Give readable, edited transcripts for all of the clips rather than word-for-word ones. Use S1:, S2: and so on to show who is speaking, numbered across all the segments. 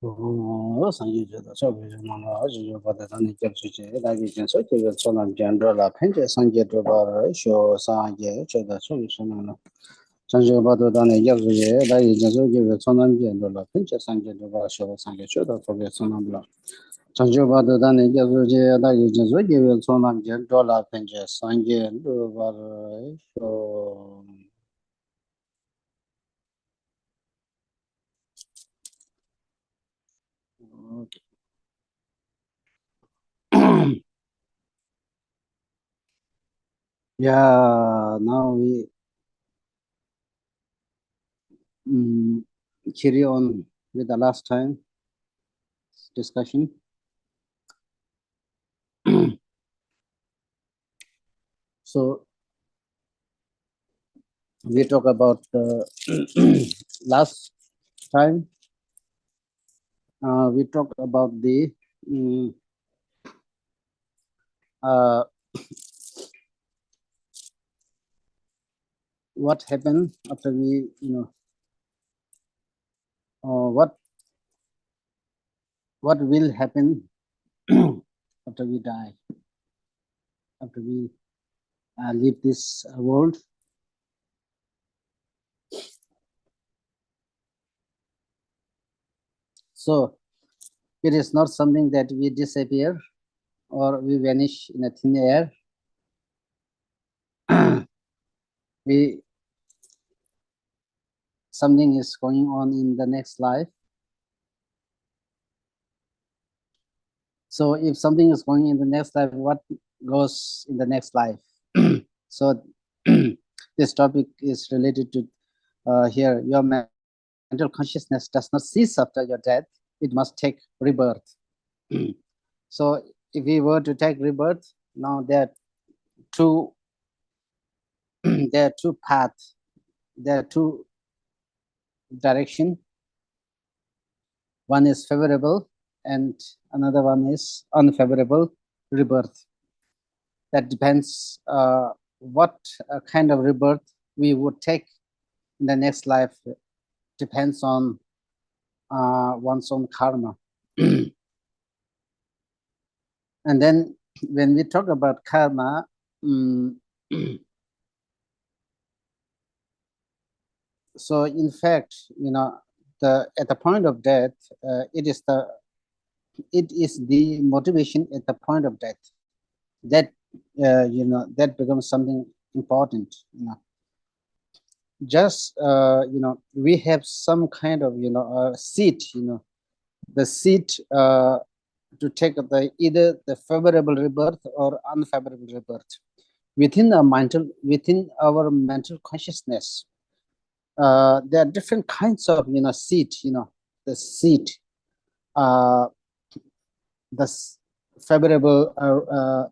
S1: Oh, Sanji, so we know you got the Sanji, like you can search it so I'm general pinches, Sanji to bar, show Sanji, so the solution. Sanji about the Yazu, like you just give it some general pinches, Sanji to bar, show Sanji, should have forget some block. Sanji about the Yazu, like you just give it some general pinches, Sanji to bar, show. Yeah, now we carry on with the last time discussion. So we talk about last time. We talk about the what happened after we, what will happen after we die, after we leave this world. So it is not something that we disappear or we vanish in a thin air. Something is going on in the next life. So if something is going in the next life, what goes in the next life? So this topic is related to here. Your mental consciousness does not cease after your death. It must take rebirth. So if we were to take rebirth, now there are two paths. There are two directions. One is favorable and another one is unfavorable rebirth. That depends what kind of rebirth we would take in the next life. Depends on one's own karma. And then when we talk about karma, so in fact, at the point of death, it is the motivation at the point of death that that becomes something important. Just we have some kind of seat, the seat to take either the favorable rebirth or unfavorable rebirth within our mental consciousness. There are different kinds of seat. The seat, the favorable,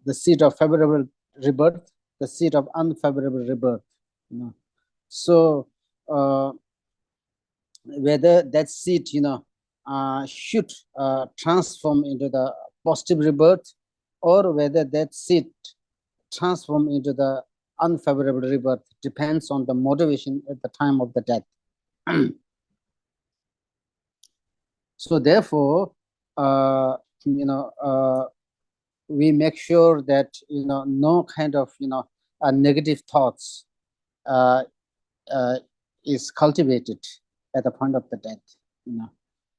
S1: the seat of favorable rebirth, the seat of unfavorable rebirth. So whether that seat should transform into the positive rebirth, or whether that seat transform into the unfavorable rebirth depends on the motivation at the time of the death. So therefore, we make sure that no kind of negative thoughts is cultivated at the point of the death.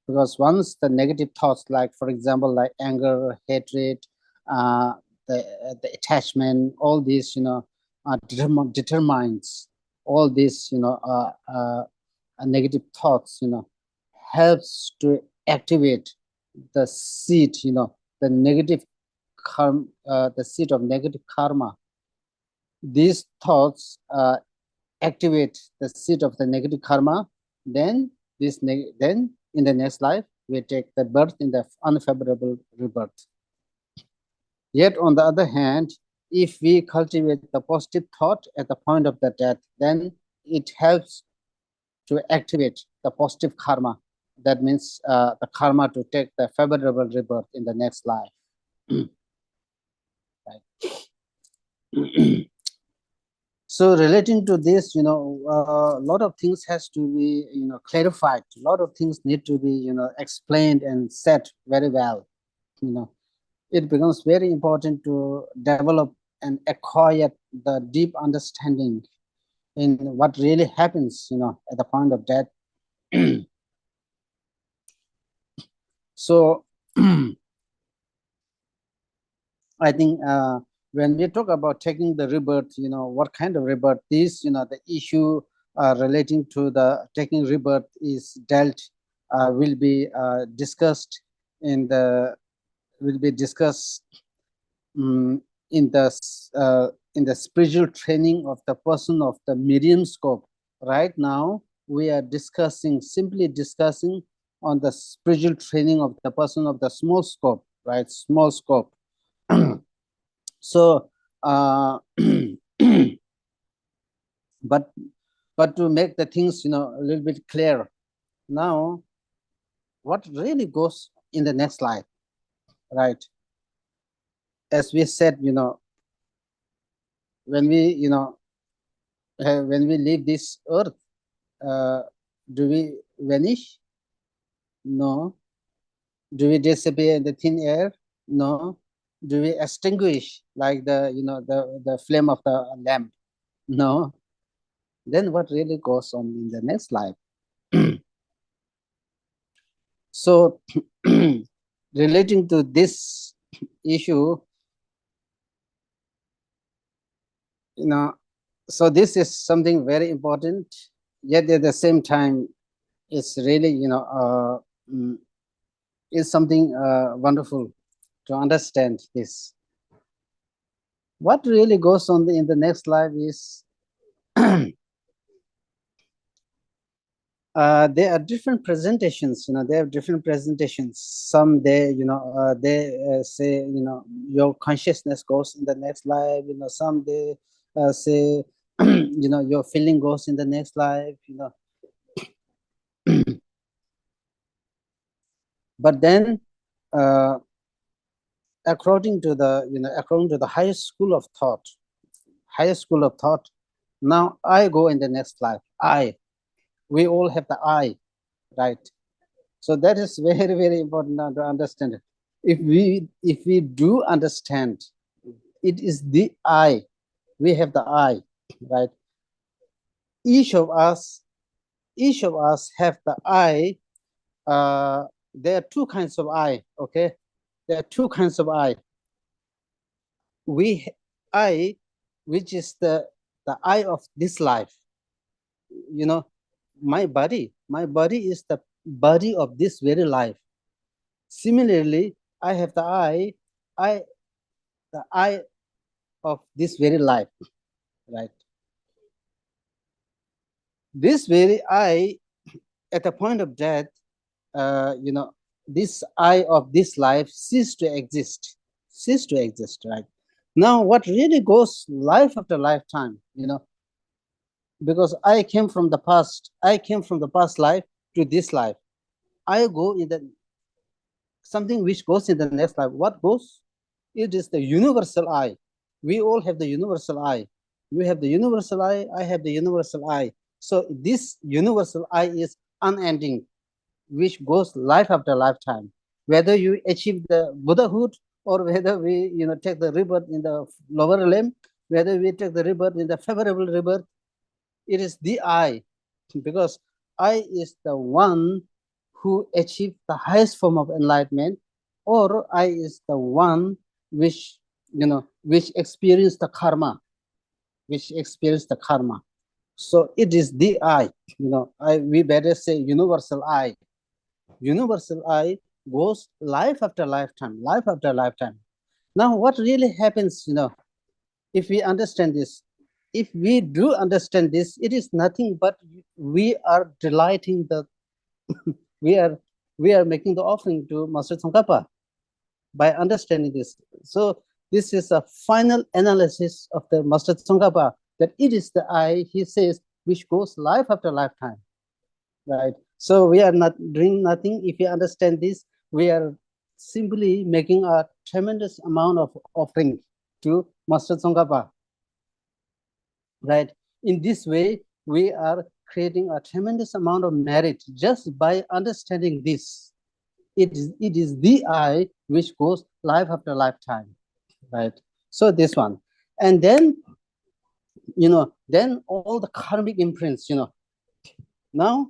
S1: Because once the negative thoughts, like for example, like anger, hatred, the attachment, all these determines all these negative thoughts helps to activate the seed, the negative karma, the seed of negative karma. These thoughts activate the seed of the negative karma. Then then in the next life we take the birth in the unfavorable rebirth. Yet on the other hand, if we cultivate the positive thought at the point of the death, then it helps to activate the positive karma. That means the karma to take the favorable rebirth in the next life. Right. So relating to this, a lot of things has to be, clarified. A lot of things need to be, explained and said very well. It becomes very important to develop and acquire the deep understanding in what really happens, at the point of death. So I think when we talk about taking the rebirth, what kind of rebirth is, the issue relating to the taking rebirth is dealt, will be discussed in the, will be discussed um, in the spiritual training of the person of the medium scope. Right now, we are simply discussing on the spiritual training of the person of the small scope, right? Small scope. So, but to make the things, a little bit clear, now, what really goes in the next life, right? As we said, when we, when we leave this earth, do we vanish? No. Do we disappear in the thin air? No. Do we extinguish like the, the flame of the lamp? No. Then what really goes on in the next life? So relating to this issue, so this is something very important, yet at the same time, it's really, is something wonderful to understand this. What really goes on in the next life is there are different presentations. They have different presentations. Some they, they say, your consciousness goes in the next life. Some they say, your feeling goes in the next life. But then, according to the, according to the highest school of thought, now I go in the next life. We all have the I, right? So that is very, very important now to understand it. If we do understand, it is the I. We have the I, right? Each of us have the I. There are two kinds of I. Okay, there are two kinds of I. I, which is the I of this life. My body is the body of this very life. Similarly, I have the I of this very life, right? This very I, at the point of death, this I of this life cease to exist, right? Now, what really goes life after lifetime, because I came from the past life to this life. I go in the something which goes in the next life. What goes? It is the universal I. We all have the universal I. You have the universal I, I have the universal I. So this universal I is unending, which goes life after lifetime. Whether you achieve the Buddhahood or whether we, take the rebirth in the lower limb, whether we take the rebirth in the favorable rebirth, it is the I, because I is the one who achieved the highest form of enlightenment, or I is the one which, which experienced the karma, So it is the I, we better say universal I. Universal I goes life after lifetime. Now, what really happens, if we understand this? If we do understand this, it is nothing but we are delighting the we are making the offering to Master Tsongkhapa by understanding this. So this is a final analysis of the Master Tsongkhapa, that it is the I, he says, which goes life after lifetime, right? So we are not doing nothing. If you understand this, we are simply making a tremendous amount of offering to Master Tsongkhapa. right? In this way, we are creating a tremendous amount of merit just by understanding this. It is the I which goes life after lifetime, right? So this one, and then, then all the karmic imprints, now,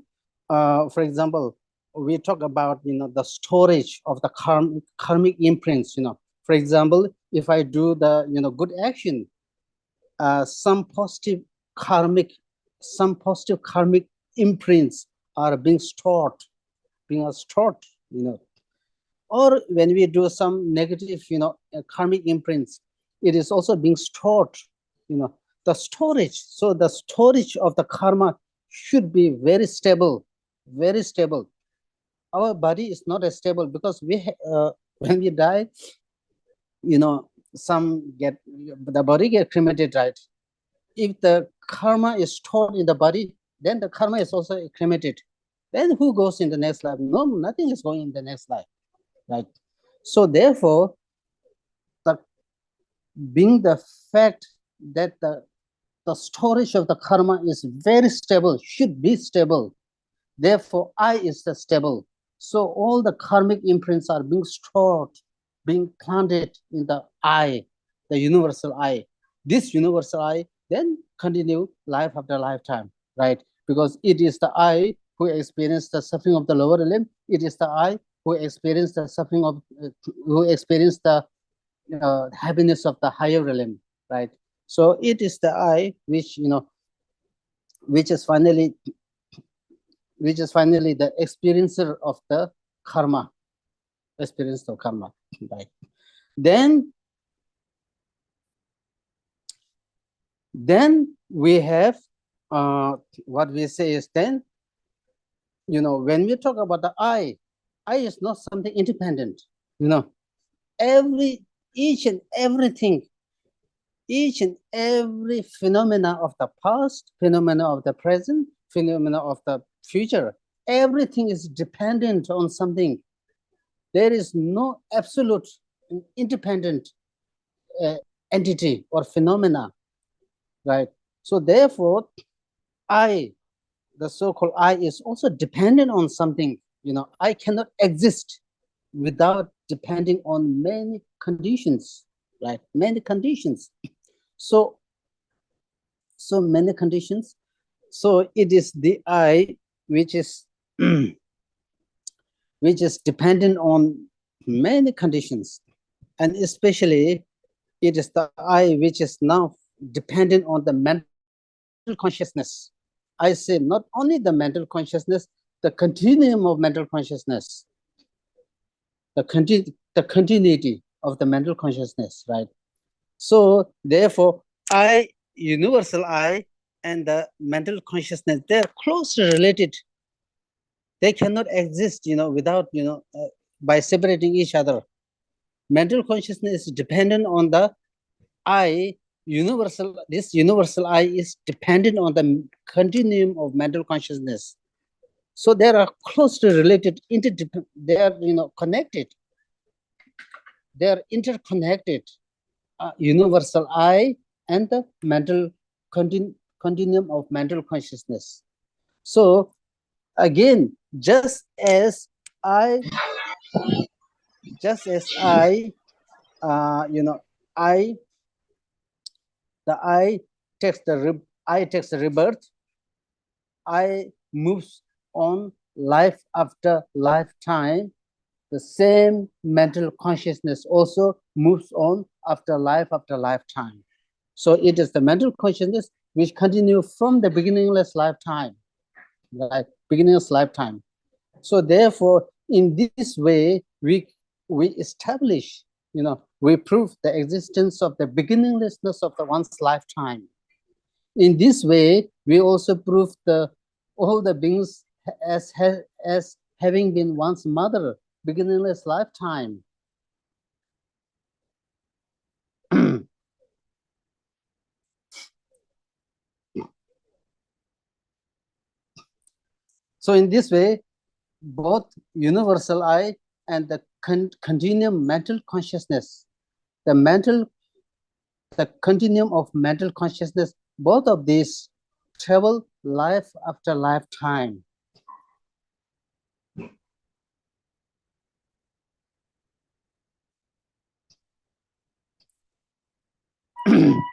S1: for example, we talk about, the storage of the karmic imprints, for example, if I do the, good action, some positive karmic, imprints are being stored, you know, or when we do some negative, karmic imprints, it is also being stored, the storage. So the storage of the karma should be very stable, very stable. Our body is not as stable because when we die, the body get cremated, right? If the karma is stored in the body, then the karma is also cremated. Then who goes in the next life? No, nothing is going in the next life, right? So therefore, being the fact that the storage of the karma is very stable, should be stable. Therefore, I is the stable. So all the karmic imprints are being stored, being planted in the I, the universal I. This universal I then continue life after lifetime, right? Because it is the I who experienced the suffering of the lower limb. It is the I who experienced the suffering of, who experienced the happiness of the higher realm, right? So it is the I which, which is finally the experiencer of the karma, experience of karma, right? Then we have what we say is, then, when we talk about the I is not something independent, each and everything, each and every phenomena of the past, phenomena of the present, phenomena of the future, everything is dependent on something. There is no absolute independent entity or phenomena, right? So therefore, I, the so-called I, is also dependent on something. I cannot exist without depending on many conditions, right? Many conditions. So many conditions. So it is the I which is which is dependent on many conditions, and especially it is the I which is now dependent on the mental consciousness. I say not only the mental consciousness, the continuum of mental consciousness, the continuity of the mental consciousness, right? So therefore, I, universal I, and the mental consciousness, they're closely related. They cannot exist, without, by separating each other. Mental consciousness is dependent on the I, this universal I is dependent on the continuum of mental consciousness. So they are closely related, they are, connected. They are interconnected, universal I and the mental continuum of mental consciousness. So again, just as I, I, the I takes the rebirth, I moves on life after lifetime. The same mental consciousness also moves on after lifetime. So it is the mental consciousness which continues from the beginningless lifetime, right? Beginningless lifetime. So therefore, in this way, we establish, we prove the existence of the beginninglessness of the one's lifetime. In this way, we also prove all the beings as having been one's mother, beginningless lifetime. So in this way, both universal I and the continuum mental consciousness, the continuum of mental consciousness both of these travel life after lifetime.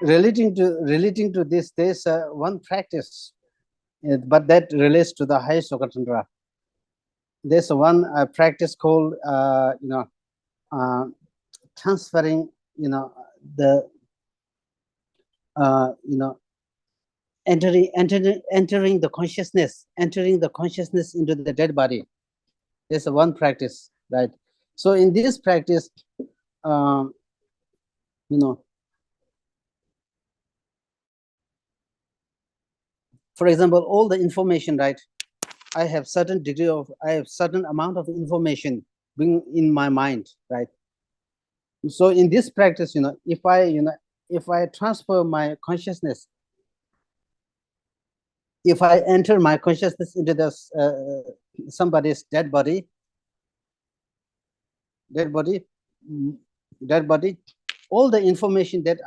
S1: relating to this, there's one practice, but that relates to the highest Yogatandra. There's one practice called transferring the entering the consciousness into the dead body. There's one practice, right? So in this practice, for example, all the information, right? I have certain amount of information being in my mind, right? So in this practice, if I transfer my consciousness, if I enter my consciousness into this somebody's dead body, all the information that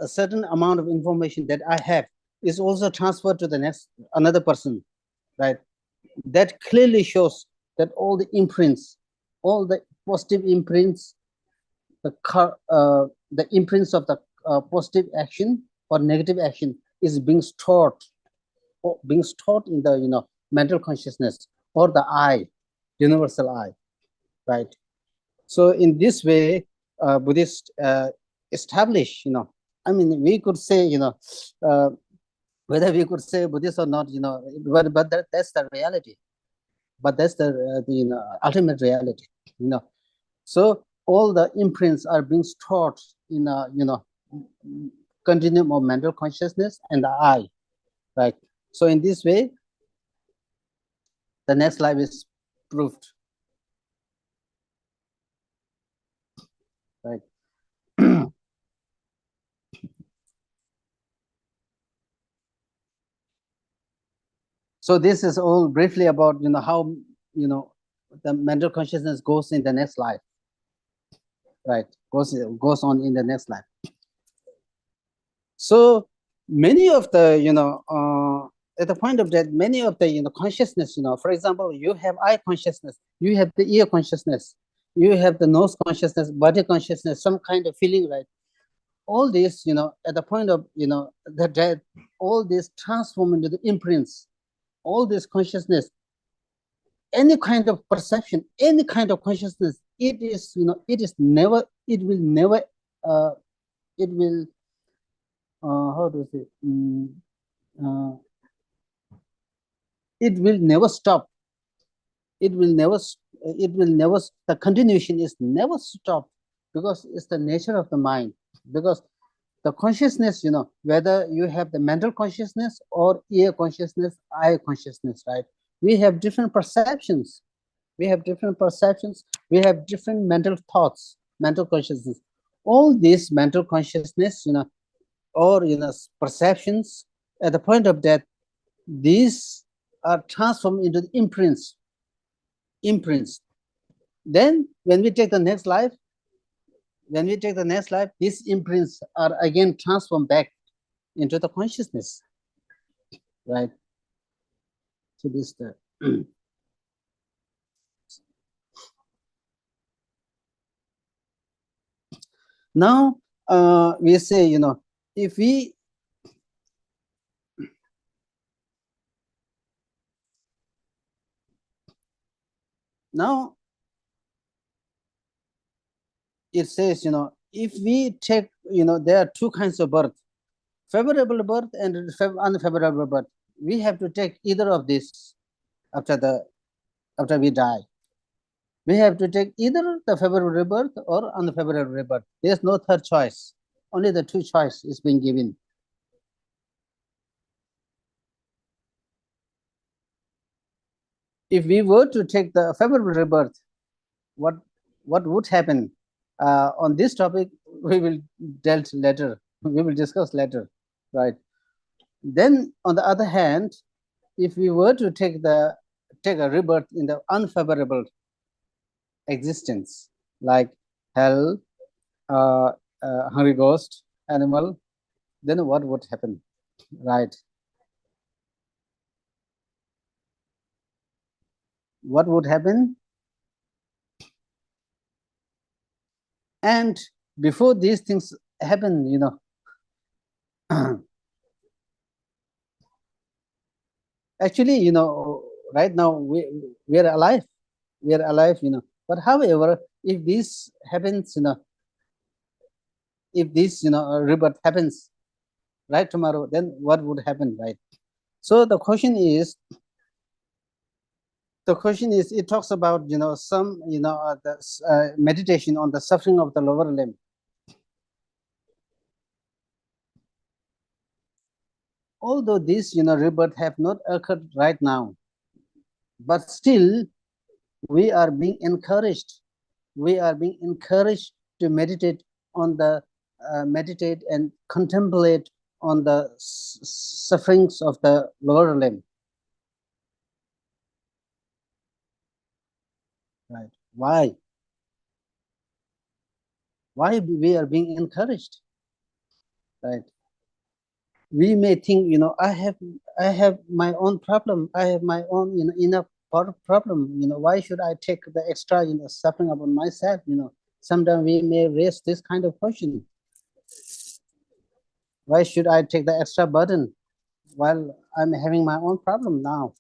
S1: a certain amount of information that I have is also transferred to the another person, right? That clearly shows that all the imprints, all the positive imprints, the imprints of the positive action or negative action is being stored in the mental consciousness or the I, universal I, right? So in this way, Buddhists establish, I mean, we could say, whether we could say Buddhist or not, but that's the reality. But that's the ultimate reality, So all the imprints are being stored in a continuum of mental consciousness and the I, right? So in this way, the next life is proved, right? So this is all briefly about how the mental consciousness goes in the next life, right? Goes on in the next life. So many of the at the point of that, many of the consciousness, for example, you have eye consciousness, you have the ear consciousness, you have the nose consciousness, body consciousness, some kind of feeling, right? All this, at the point of the death, all this transform into the imprints, all this consciousness, any kind of perception, any kind of consciousness, it will never how to say, it will never stop. It will never, the continuation is never stopped, because it's the nature of the mind. Because the consciousness, whether you have the mental consciousness or ear consciousness, eye consciousness, right? We have different perceptions. We have different mental thoughts, mental consciousness. All these mental consciousness, or perceptions, at the point of death, these are transformed into the imprints. Then when we take the next life, these imprints are again transformed back into the consciousness, right? So this now we say, if we now it says, if we take, there are two kinds of birth, favorable birth and unfavorable birth. We have to take either of these after we die. We have to take either the favorable rebirth or unfavorable rebirth. There's no third choice. Only the two choice is being given. If we were to take the favorable rebirth, what would happen? On this topic, we will delve later. We will discuss later, right? Then, on the other hand, if we were to take a rebirth in the unfavorable existence, like hell, hungry ghost, animal, then what would happen, right? What would happen? And before these things happen, actually, right now we're alive. We're alive, But however, if this happens, if this, rebirth happens right tomorrow, then what would happen, right? So the question is, it talks about, some, the meditation on the suffering of the lower limb. Although this, rebirth have not occurred right now, but still we are being encouraged. We are being encouraged to meditate on the meditate and contemplate on the sufferings of the lower limb. Right? Why? Why we are being encouraged? Right? We may think, I have my own problem. I have my own, enough problem. Why should I take the extra, suffering upon myself? Sometimes we may raise this kind of question. Why should I take the extra burden while I'm having my own problem now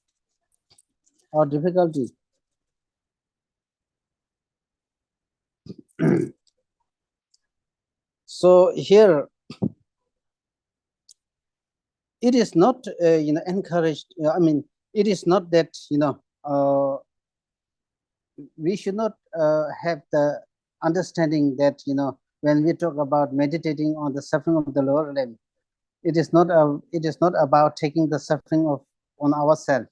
S1: or difficulty? So here, it is not, encouraged. I mean, it is not that, we should not have the understanding that, when we talk about meditating on the suffering of the lower limb, it is not about taking the suffering of on ourselves.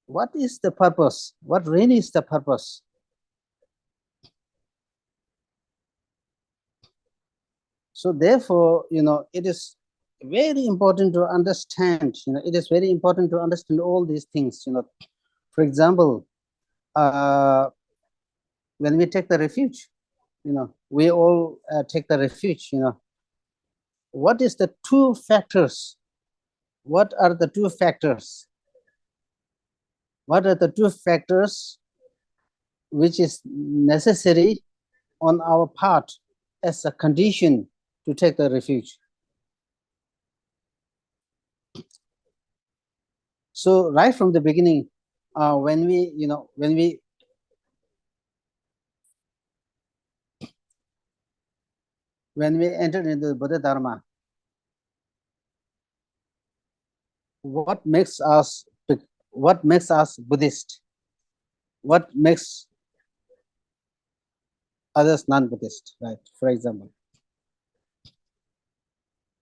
S1: What is the purpose? What really is the purpose? So therefore, it is very important to understand. It is very important to understand all these things. For example, when we take the refuge, we all take the refuge. What is the two factors? What are the two factors? What are the two factors which is necessary on our part as a condition to take the refuge? So right from the beginning, when we entered into the Buddha Dharma, what makes us Buddhist? What makes others non-Buddhist, right? For example,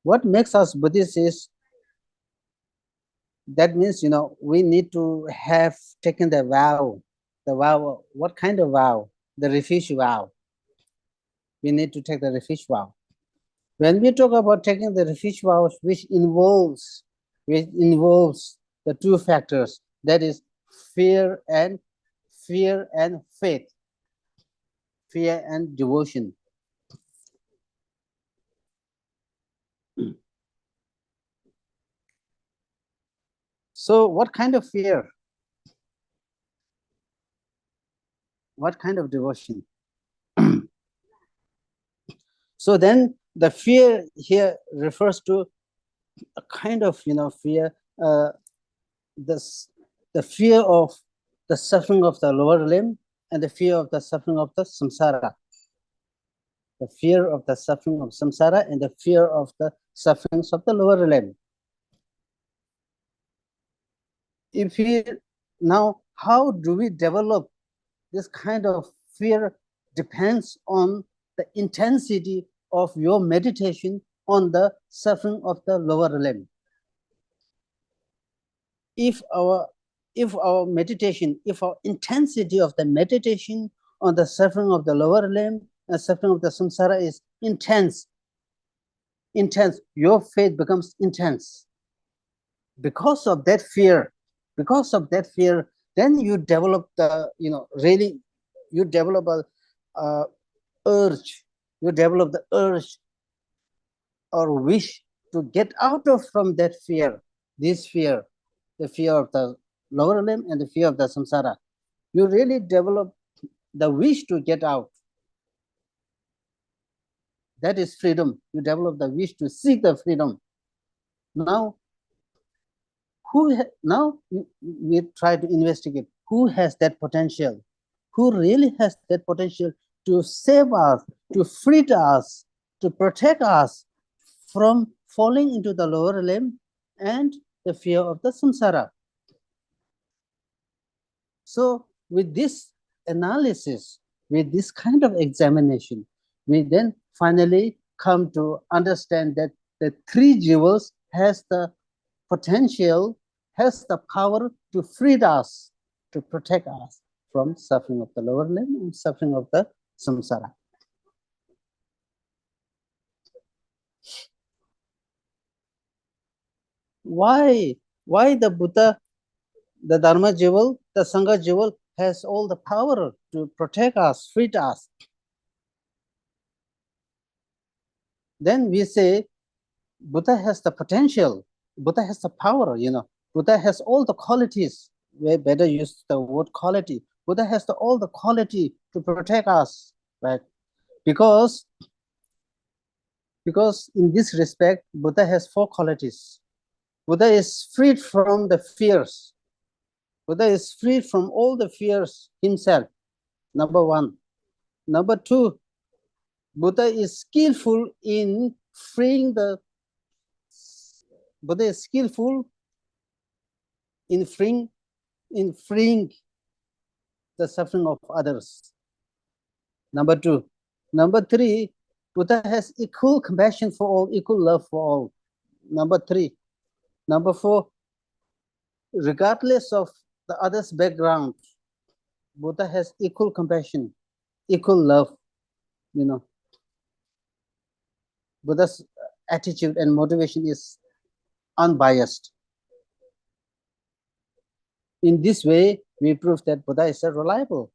S1: what makes us Buddhist is that means, we need to have taken the vow. The vow, what kind of vow? The refuge vow. We need to take the refuge vow. When we talk about taking the refuge vow, which involves the two factors, that is fear and faith, fear and devotion. So what kind of fear? What kind of devotion? So then the fear here refers to a kind of, fear, the fear of the suffering of the lower limb and the fear of the suffering of the samsara. The fear of the suffering of samsara and the fear of the sufferings of the lower limb. If we now, how do we develop this kind of fear? Depends on the intensity of your meditation on the suffering of the lower limb. If our meditation, if our intensity of the meditation on the suffering of the lower limb and suffering of the samsara is intense, your faith becomes intense. Because of that fear, then you develop the, really you develop a urge, you develop the urge or wish to get out of from that fear, this fear, the fear of the lower limb and the fear of the samsara. You really develop the wish to get out. That is freedom. You develop the wish to seek the freedom. Now, now we try to investigate who has that potential, who really has that potential to save us, to free us, to protect us from falling into the lower limb and the fear of the samsara. So with this analysis, with this kind of examination, we then finally come to understand that the three jewels has the potential, has the power to free us, to protect us from suffering of the lower limb and suffering of the samsara. Why the Buddha, the Dharma jewel, the Sangha jewel has all the power to protect us, free us? Then we say Buddha has the potential, Buddha has the power, Buddha has all the qualities. We better use the word quality. Buddha has all the quality to protect us, right? Because in this respect, Buddha has four qualities. Buddha is freed from the fears. Buddha is freed from all the fears himself, number one. Number two, Buddha is skillful in freeing the Buddha is skillful in freeing the suffering of others. Number two. Number three, Buddha has equal compassion for all, equal love for all. Number three. Number four, regardless of the other's background, Buddha has equal compassion, equal love, Buddha's attitude and motivation is unbiased. In this way, we prove that Buddha is a reliable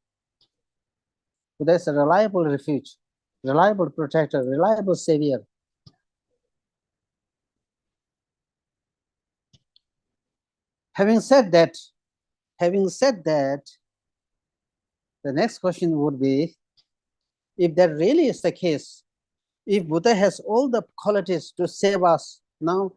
S1: refuge, reliable protector, reliable savior. Having said that, the next question would be, if that really is the case, if Buddha has all the qualities to save us, now,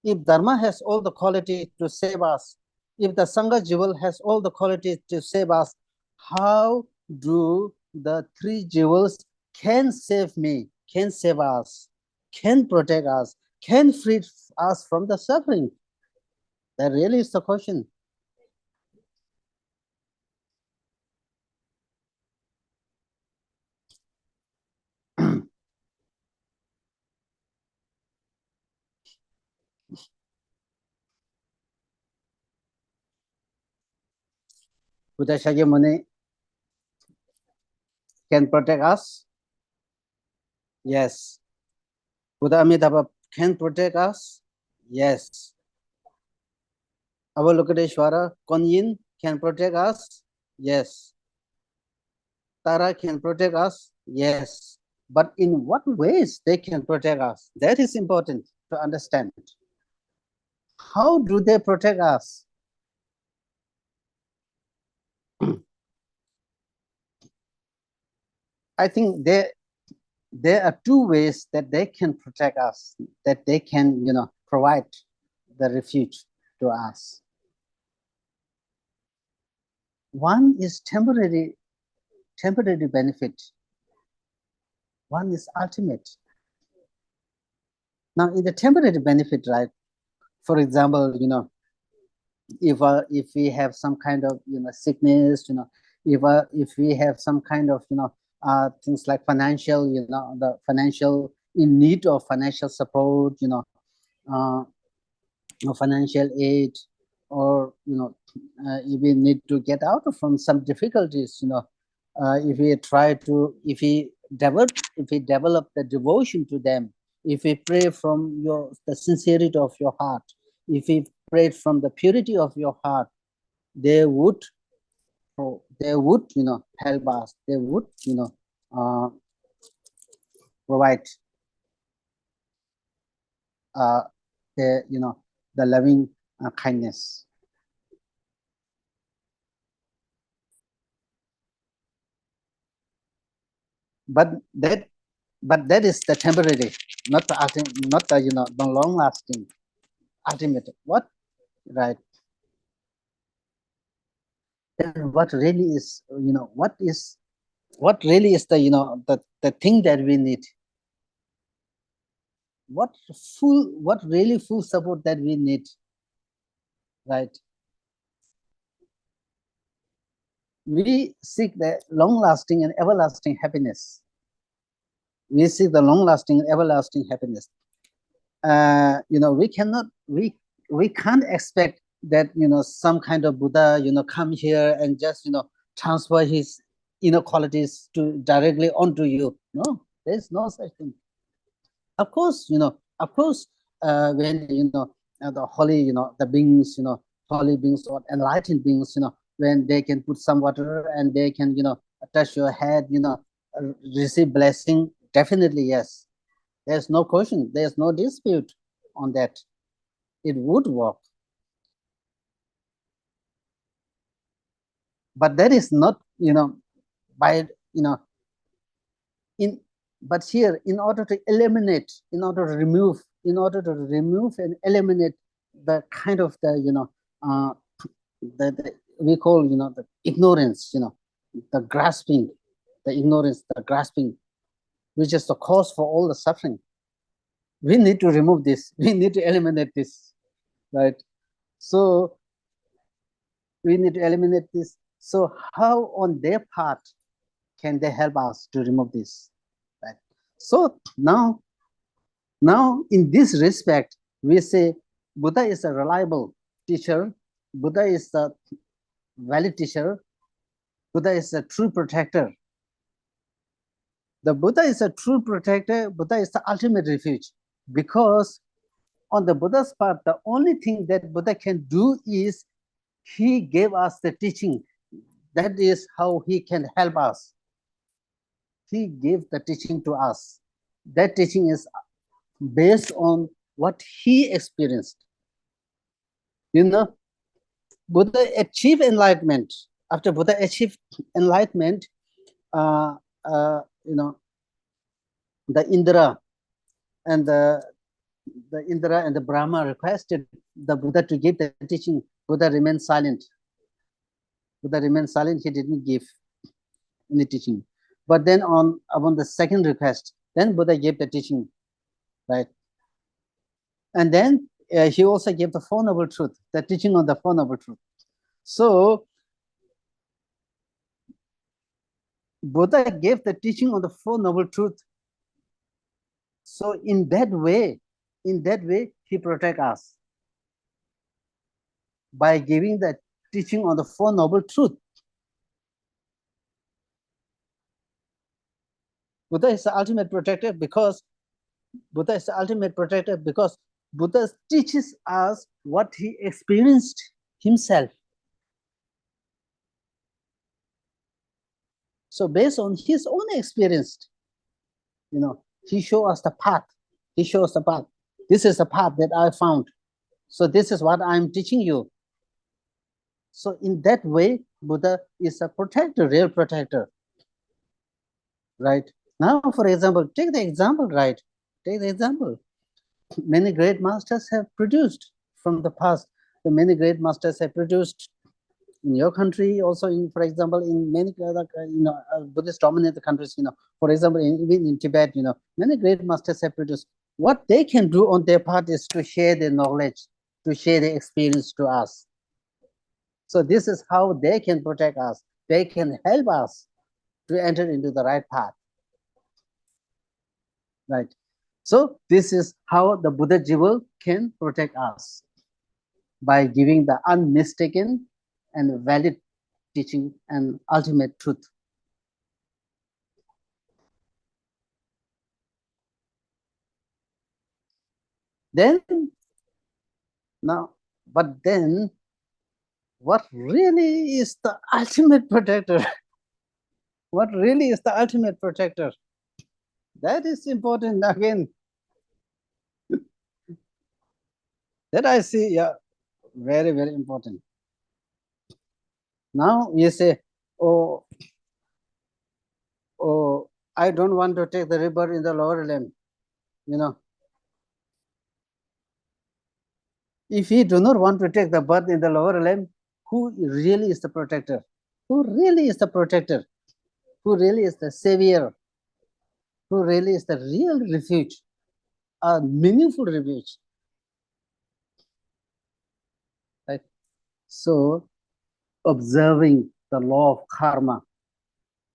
S1: if Dharma has all the quality to save us, if the Sangha jewel has all the qualities to save us, how do the three jewels can save me, can save us, can protect us, can free us from the suffering? That really is the question. Buddha Shakyamuni can protect us? Yes. Buddha Amitabha can protect us? Yes. Avalokiteshvara, Kuan Yin can protect us? Yes. Tara can protect us? Yes. But in what ways they can protect us? That is important to understand. How do they protect us? I think there are two ways that they can protect us, that they can, provide the refuge to us. One is temporary benefit. One is ultimate. Now, in the temporary benefit, right? For example, if we have some kind of sickness, if we have some kind of things like financial, the financial in need of financial support, financial aid, or if we need to get out from some difficulties, if we develop the devotion to them, if we pray from the sincerity of your heart, if we pray from the purity of your heart, they would they would, help us. They would, provide uh, the, the loving kindness. But that is the temporary, not the not the, the long lasting, ultimate. What? Right. And what really is, what really is the, the thing that we need? What really full support that we need? Right. We seek the long lasting and everlasting happiness. We seek the long lasting and everlasting happiness. We can't expect that, some kind of Buddha, come here and just, transfer his inner qualities to directly onto you. No, there's no such thing. Of course, when, the holy, the beings, holy beings or enlightened beings, when they can put some water and they can, touch your head, receive blessing, definitely yes. There's no question, there's no dispute on that. It would work. But that is not, by, but here, in order to eliminate, in order to remove and eliminate the kind of the, the we call, the ignorance, the grasping, the ignorance, the grasping, which is the cause for all the suffering. We need to remove this. We need to eliminate this, right? So we need to eliminate this. So how on their part can they help us to remove this, right? So now in this respect, we say Buddha is a reliable teacher. Buddha is a valid teacher. Buddha is a true protector. The Buddha is a true protector. Buddha is the ultimate refuge, because on the Buddha's part, the only thing that Buddha can do is he gave us the teaching. That is how he can help us. He gave the teaching to us. That teaching is based on what he experienced. Buddha achieved enlightenment. After Buddha achieved enlightenment, uh, uh, the Indra and the Indra and the Brahma requested the Buddha to give the teaching. Buddha remained silent. Buddha remained silent. He didn't give any teaching. But then upon the second request, then Buddha gave the teaching, right? And then he also gave the Four Noble Truth, the teaching on the Four Noble Truth. So Buddha gave the teaching on the Four Noble Truth. So in that way, he protects us by giving the teaching on the Four Noble Truth. Buddha is the ultimate protector because Buddha teaches us what he experienced himself. So based on his own experience, he shows us the path. He shows the path. This is the path that I found. So this is what I'm teaching you. So in that way, Buddha is a protector, real protector, right? Now, for example, take the example, right? Take the example. Many great masters have produced from the past. The many great masters have produced in your country, also in, for example, in many other, Buddhist dominated countries, for example, even in Tibet, many great masters have produced. What they can do on their part is to share their knowledge, to share their experience to us. So this is how they can protect us. They can help us to enter into the right path, right? So this is how the Buddha Jewel can protect us, by giving the unmistaken and valid teaching and ultimate truth. Then now, but then what really is the ultimate protector? What really is the ultimate protector? That is important again. That I see, yeah, very, very important. Now you say, oh, oh, I don't want to take the river in the lower limb. You know, if you do not want to take the birth in the lower limb, who really is the protector? Who really is the protector? Who really is the savior? Who really is the real refuge? A meaningful refuge. Right? So, observing the law of karma,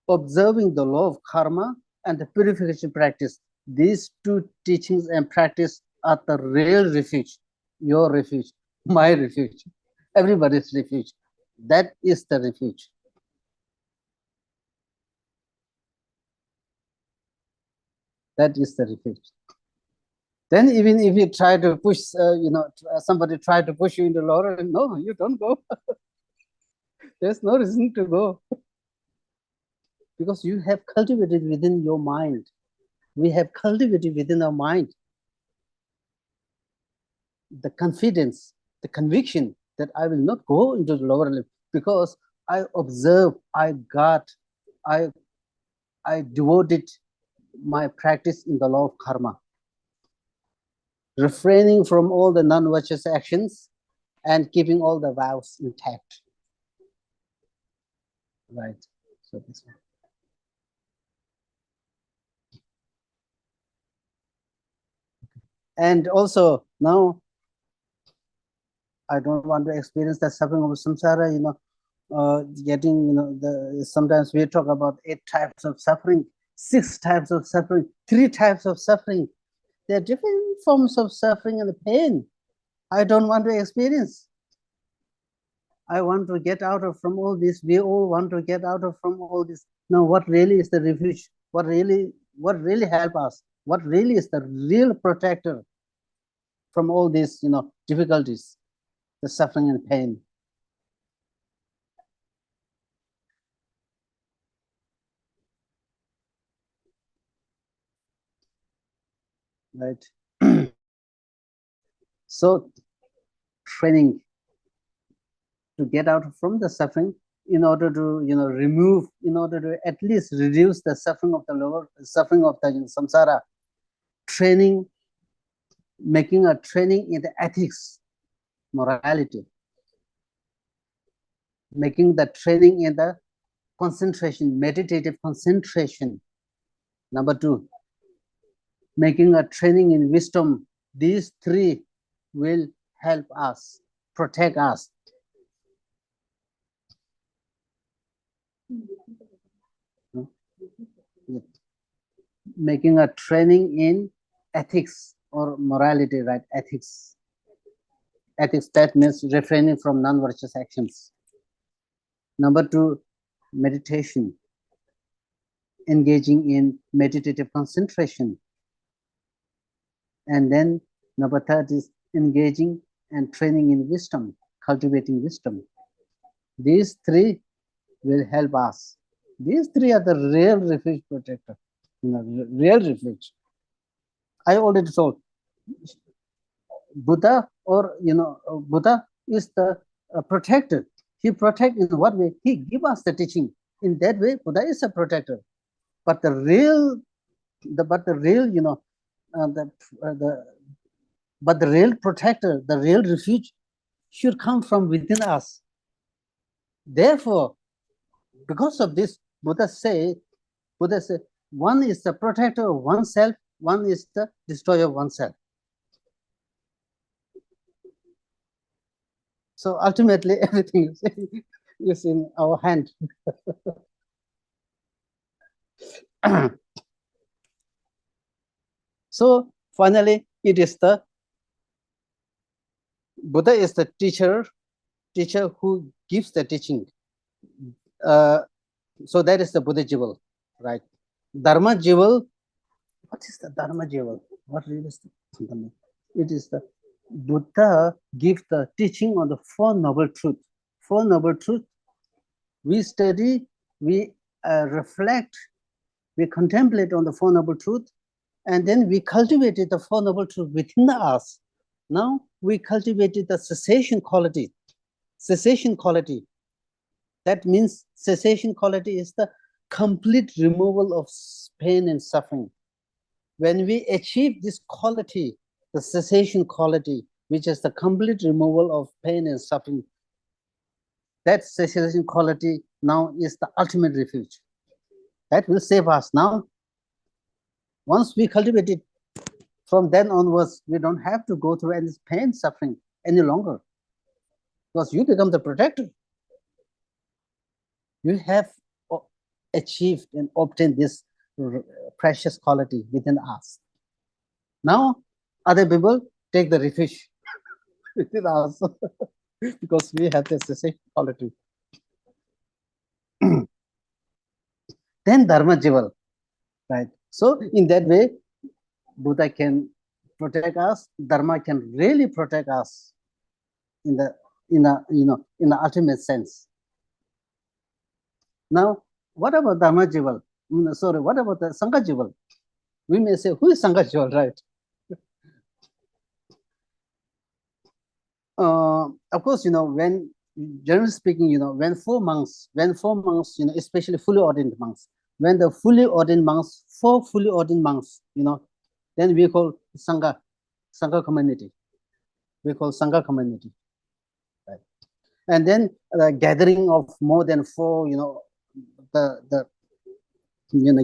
S1: observing the law of karma and the purification practice, these two teachings and practice are the real refuge. Your refuge, my refuge, everybody's refuge. That is the refuge. That is the refuge. Then even if you try to push, somebody try to push you into lower, no, you don't go. There's no reason to go. Because you have cultivated within your mind. We have cultivated within our mind the confidence, the conviction that I will not go into the lower level because I observe, I got, I devoted my practice in the law of karma, refraining from all the non-virtuous actions and keeping all the vows intact. Right. So this one. And also now I don't want to experience the suffering of samsara, getting, sometimes we talk about 8 types of suffering, 6 types of suffering, 3 types of suffering. There are different forms of suffering and pain. I don't want to experience. I want to get out of from all this. We all want to get out of from all this. Now, what really is the refuge? What really help us? What really is the real protector from all these, difficulties, the suffering and pain? Right. So training to get out from the suffering in order to remove, in order to at least reduce the suffering of the lower suffering of the samsara. Training, making a training in the ethics, morality, making the training in the concentration, meditative concentration. Number 2, making a training in wisdom. These 3 will help us, protect us. Making a training in ethics or morality, right? Ethics. Ethics, that means refraining from non-virtuous actions. Number 2, meditation, engaging in meditative concentration. And then number 3 is engaging and training in wisdom, cultivating wisdom. These 3 will help us. These 3 are the real refuge protector, real refuge. I already told Buddha, or Buddha is the protector. He protects in what way? He gives us the teaching. In that way, Buddha is a protector. But the real, but the real protector, the real refuge, should come from within us. Therefore, because of this, Buddha said, one is the protector of oneself, one is the destroyer of oneself. So ultimately, everything is in our hand. So finally, it is the Buddha is the teacher who gives the teaching. So that is the Buddha jewel, right? Dharma jewel. What is the Dharma jewel? What really is it is the Buddha gives the teaching on the 4 noble truths. Four Noble Truths. We study, we reflect, we contemplate on the Four Noble Truths, and then we cultivated the Four Noble Truths within us. Now we cultivated the cessation quality. Cessation quality. That means cessation quality is the complete removal of pain and suffering. When we achieve this quality, the cessation quality, which is the complete removal of pain and suffering, that cessation quality now is the ultimate refuge. That will save us. Now, once we cultivate it, from then onwards, we don't have to go through any pain, suffering any longer, because you become the protector. You have achieved and obtained this precious quality within us. Now, other people take the refuge within us because we have the cessation quality. Then Dharma Jival, right? So in that way, Buddha can protect us. Dharma can really protect us in the ultimate sense. Now, what about Dharma Jival? Sorry, what about the Sangha Jival? We may say, who is Sangha Jival, right? Of course, when generally speaking, when four monks, especially fully ordained monks, when the fully ordained monks, four fully ordained monks, then we call Sangha community. We call Sangha community, right? And then the gathering of more than four, the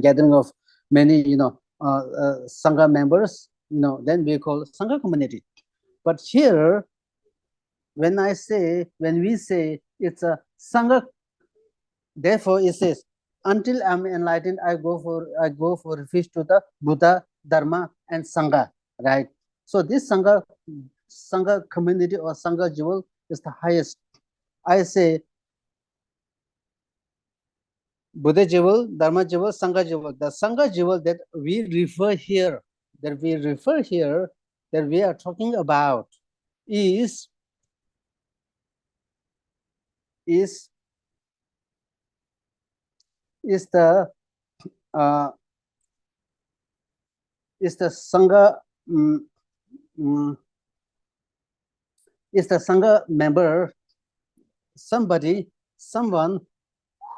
S1: gathering of many, Sangha members, then we call Sangha community. But here, when we say it's a Sangha, therefore it says, until I'm enlightened, I go for refuge to the Buddha, Dharma, and Sangha, right? So this Sangha community or Sangha Jival is the highest. I say Buddha Jival, Dharma Jival, Sangha Jival. The Sangha Jival that we refer here, that we are talking about is the Sangha is the Sangha member, someone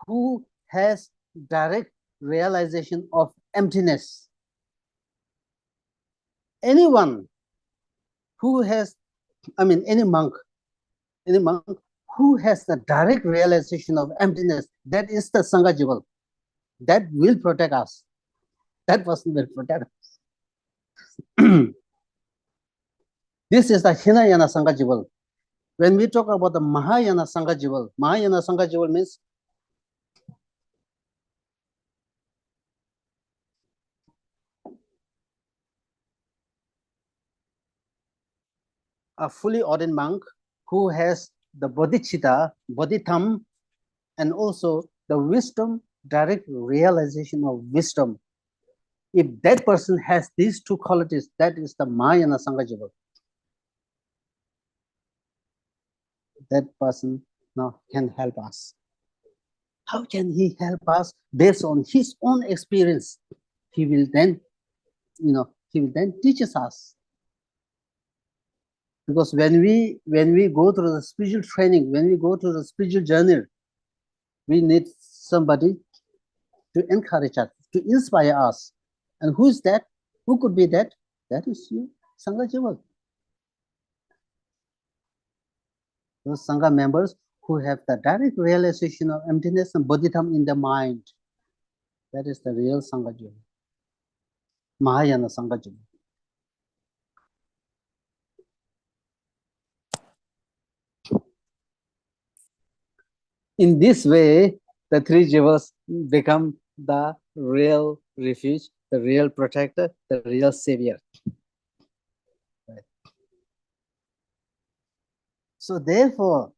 S1: who has direct realization of emptiness. Anyone who has, any monk who has the direct realization of emptiness, that is the Sangha Jival. That will protect us. That person will protect us. This is the Hinayana Sangha Jival. When we talk about the Mahayana Sangha Jival means a fully ordained monk who has the bodhicitta, bodhitham, and also the wisdom, direct realization of wisdom. If that person has these two qualities, that is the Mahayana Sangha Jival. That person now can help us. How can he help us? Based on his own experience, he will then teach us. Because when we go through the spiritual training, when we go through the spiritual journey, we need somebody to encourage us, to inspire us. And who is that? Who could be that? That is you, Sangha Jival. Those Sangha members who have the direct realization of emptiness and bodhidharma in the mind. That is the real Sangha Jival. Mahayana Sangha Jival. In this way, the three jivas become the real refuge, the real protector, the real savior. Right. So therefore,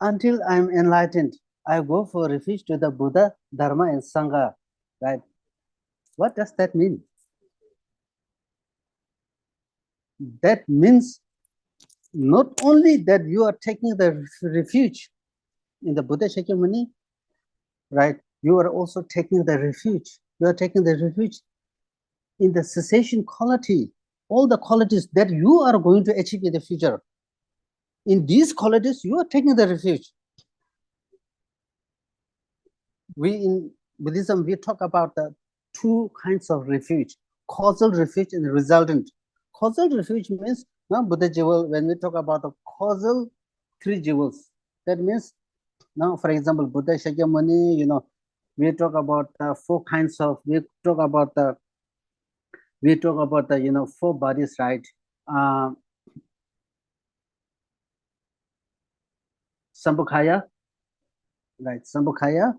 S1: until I'm enlightened, I go for refuge to the Buddha, Dharma, and Sangha. Right? What does that mean? that means not only that you are taking the refuge in the Buddha Shakyamuni, right? You are also taking the refuge. You are taking the refuge in the cessation quality, all the qualities that you are going to achieve in the future. In these qualities, you are taking the refuge. We in Buddhism, we talk about the two kinds of refuge, causal refuge and resultant. Causal refuge means, now Buddha jewel, when we talk about the causal three jewels, that means, now for example, Buddha Shakyamuni, we talk about four kinds of, we talk about the, four bodies, right? Sambhogakaya, right? Sambhogakaya,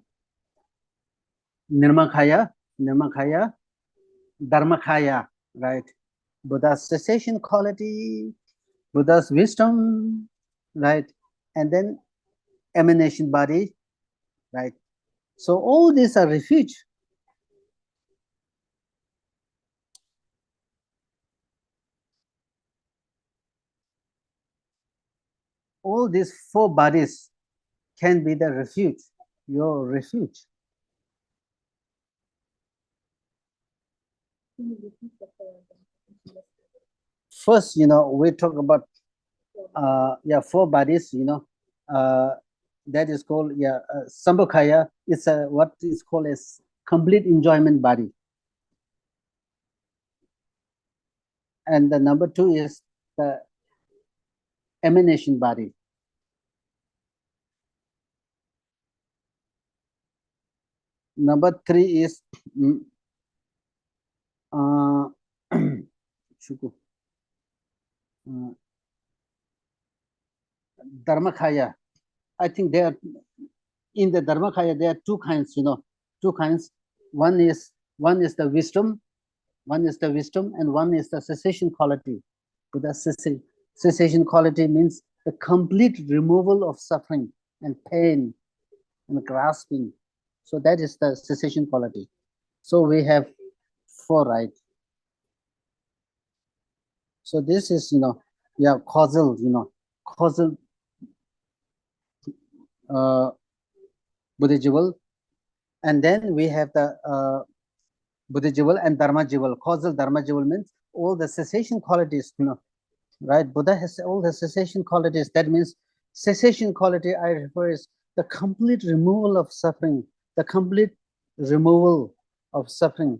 S1: Nirmanakaya, Dharmakaya, right? Buddha's cessation quality, Buddha's wisdom, right? And then emanation body, right? So all these are refuge. All these four bodies can be the refuge, your refuge. First, we talk about four bodies, that is called Sambhogakaya. It's what is called as complete enjoyment body. And the number two is the emanation body. Number three is Dharmakaya. I think there are, in the Dharmakaya, there are two kinds, two kinds. One is the wisdom, and one is the cessation quality. But the cessation quality means the complete removal of suffering and pain and grasping. So that is the cessation quality. So we have four, right? So this is, causal, causal Buddha jewel. And then we have the Buddha jewel and Dharma jewel. Causal Dharma jewel means all the cessation qualities, right? Buddha has all the cessation qualities. That means cessation quality, I refer, is the complete removal of suffering, the complete removal of suffering,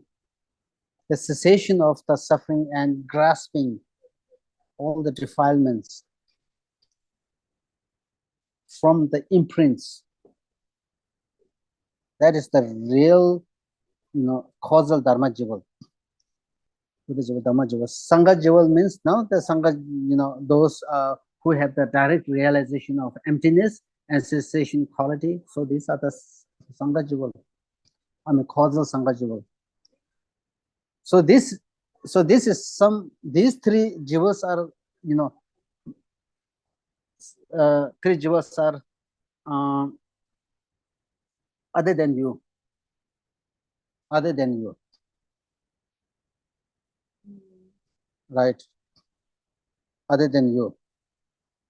S1: the cessation of the suffering and grasping all the defilements from the imprints. That is the real, causal Dharma jewel. Dharma jewel. Sangha jewel means now the Sangha, those who have the direct realization of emptiness and cessation quality. So these are the Sangha jewel. Causal Sangha jewel. So this is these three jewels are, three jewels are other than you, right? Other than you.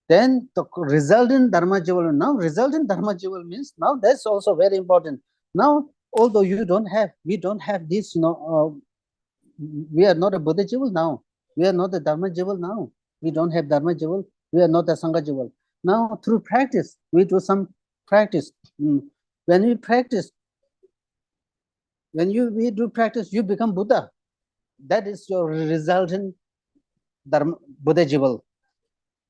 S1: Then the resultant Dharma jewel. Now resultant Dharma jewel means, now that's also very important. Now, although we don't have this, we are not a Buddha jewel now. We are not a Dharma jewel now. We don't have Dharma jewel. We are not a Sangha jewel. Now, through practice, we do some practice. When we practice, we do practice, you become Buddha. That is your resultant Dharma, Buddha jewel.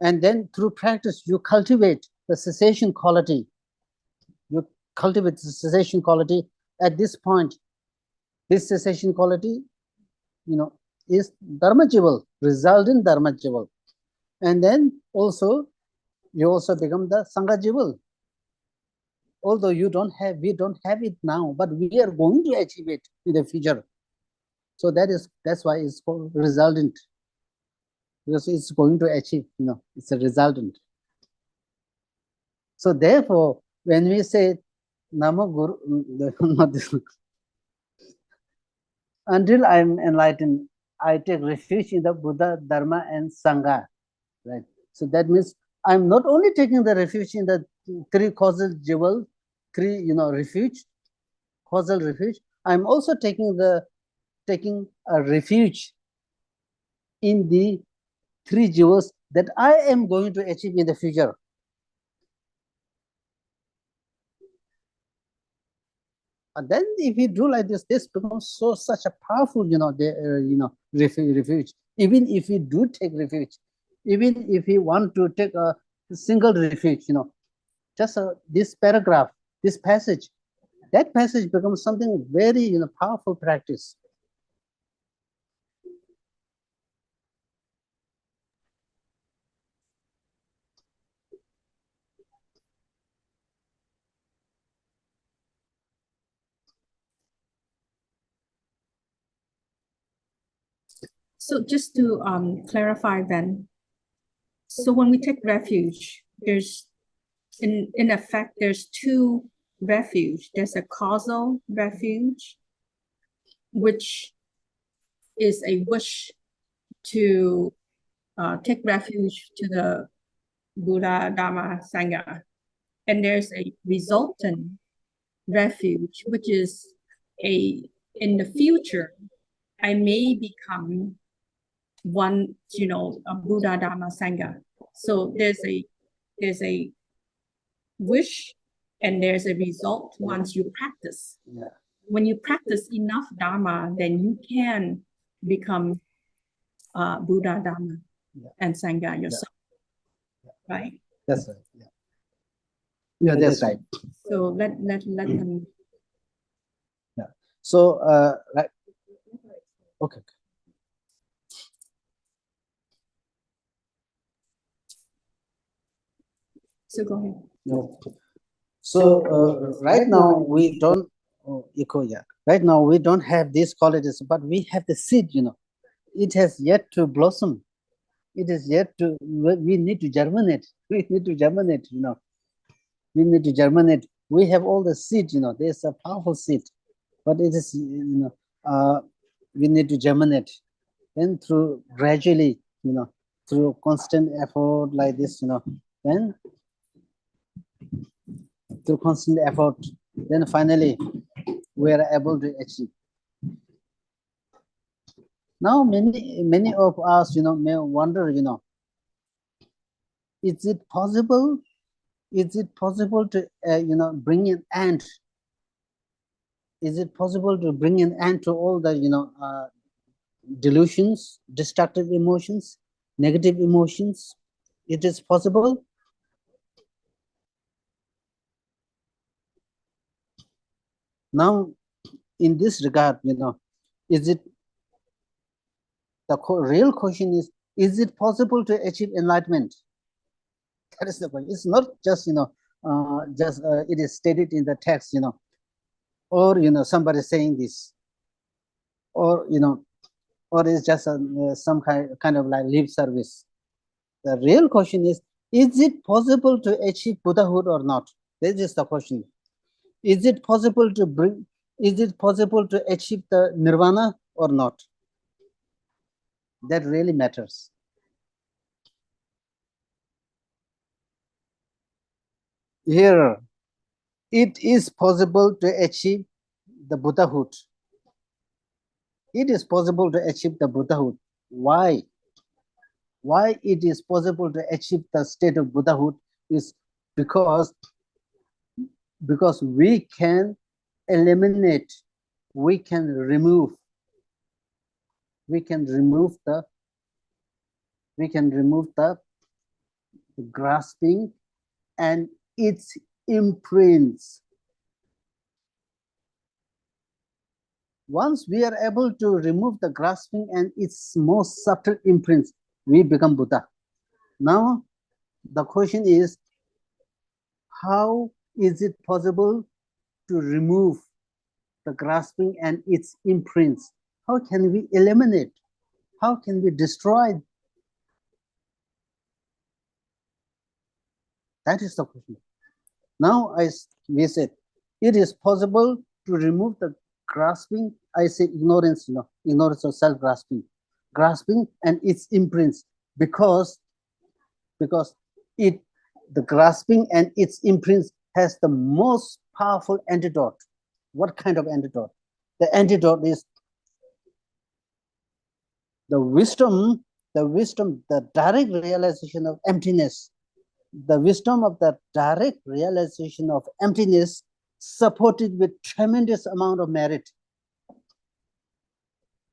S1: And then through practice, you cultivate the cessation quality. You cultivate the cessation quality. At this point, this cessation quality, is Dharma jewel, resultant Dharma jewel. And then also, you also become the Sangha jewel. Although we don't have it now, but we are going to achieve it in the future. So that's why it's called resultant. Because it's going to achieve, it's a resultant. So therefore, when we say Namo Guru, until I'm enlightened, I take refuge in the Buddha, Dharma, and Sangha, right? So that means I'm not only taking the refuge in the three causal jewels, three, refuge, causal refuge. I'm also taking a refuge in the three jewels that I am going to achieve in the future. And then if you do like this becomes such a powerful, refuge. Even if you do take refuge, even if you want to take a single refuge, just this paragraph, this passage, that passage becomes something very, powerful practice.
S2: So just to clarify then, so when we take refuge, there's in effect, there's two refuge. There's a causal refuge, which is a wish to take refuge to the Buddha, Dharma, Sangha. And there's a resultant refuge, which is in the future, I may become one, a Buddha, Dharma, Sangha. So there's a wish and there's a result once you practice.
S1: Yeah.
S2: When you practice enough Dharma, then you can become Buddha, Dharma, and Sangha yourself. Yeah. Right?
S1: That's right. Yeah. Yeah, that's right.
S2: So let them.
S1: Yeah. So right. Okay.
S2: So go ahead.
S1: No. So right now we don't Right now we don't have these qualities, but we have the seed. It has yet to blossom. It is yet to. We need to germinate. We need to germinate. We need to germinate. We have all the seed. There's a powerful seed, but it is we need to germinate. Then through gradually, through constant effort like this, then through constant effort, then finally we are able to achieve. Now many of us, may wonder, is it possible? Is it possible to, bring an end? Is it possible to bring an end to all the, delusions, destructive emotions, negative emotions? It is possible. Now, in this regard, is it the real question is it possible to achieve enlightenment? That is the point. It's not just, it is stated in the text, or, somebody saying this, or, or it's just some kind of like lip service. The real question is it possible to achieve Buddhahood or not? This is the question. Is it possible to achieve the nirvana or not? That really matters. Here, it is possible to achieve the Buddhahood. It is possible to achieve the Buddhahood. Why? Why it is possible to achieve the state of Buddhahood is because we can eliminate, we can remove the grasping and its imprints. Once we are able to remove the grasping and its most subtle imprints, we become Buddha. Now, the question is, how is it possible to remove the grasping and its imprints? How can we eliminate? How can we destroy? That is the question. Now, we said, it is possible to remove the grasping. I say ignorance, ignorance of self-grasping. grasping and its imprints, because the grasping and its imprints has the most powerful antidote. What kind of antidote? The antidote is the wisdom, the direct realization of emptiness. The wisdom of the direct realization of emptiness, supported with tremendous amount of merit,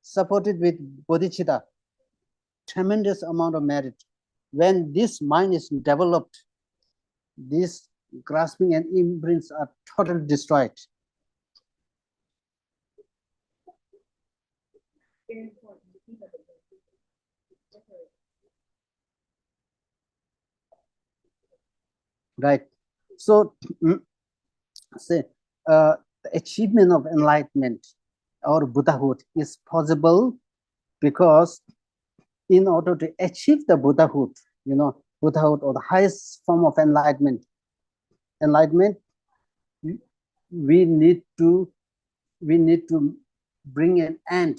S1: supported with bodhicitta, tremendous amount of merit. When this mind is developed, these grasping and imprints are totally destroyed. Right. So, say, the achievement of enlightenment or Buddhahood is possible because in order to achieve the Buddhahood, Buddhahood or the highest form of enlightenment, we need to bring an end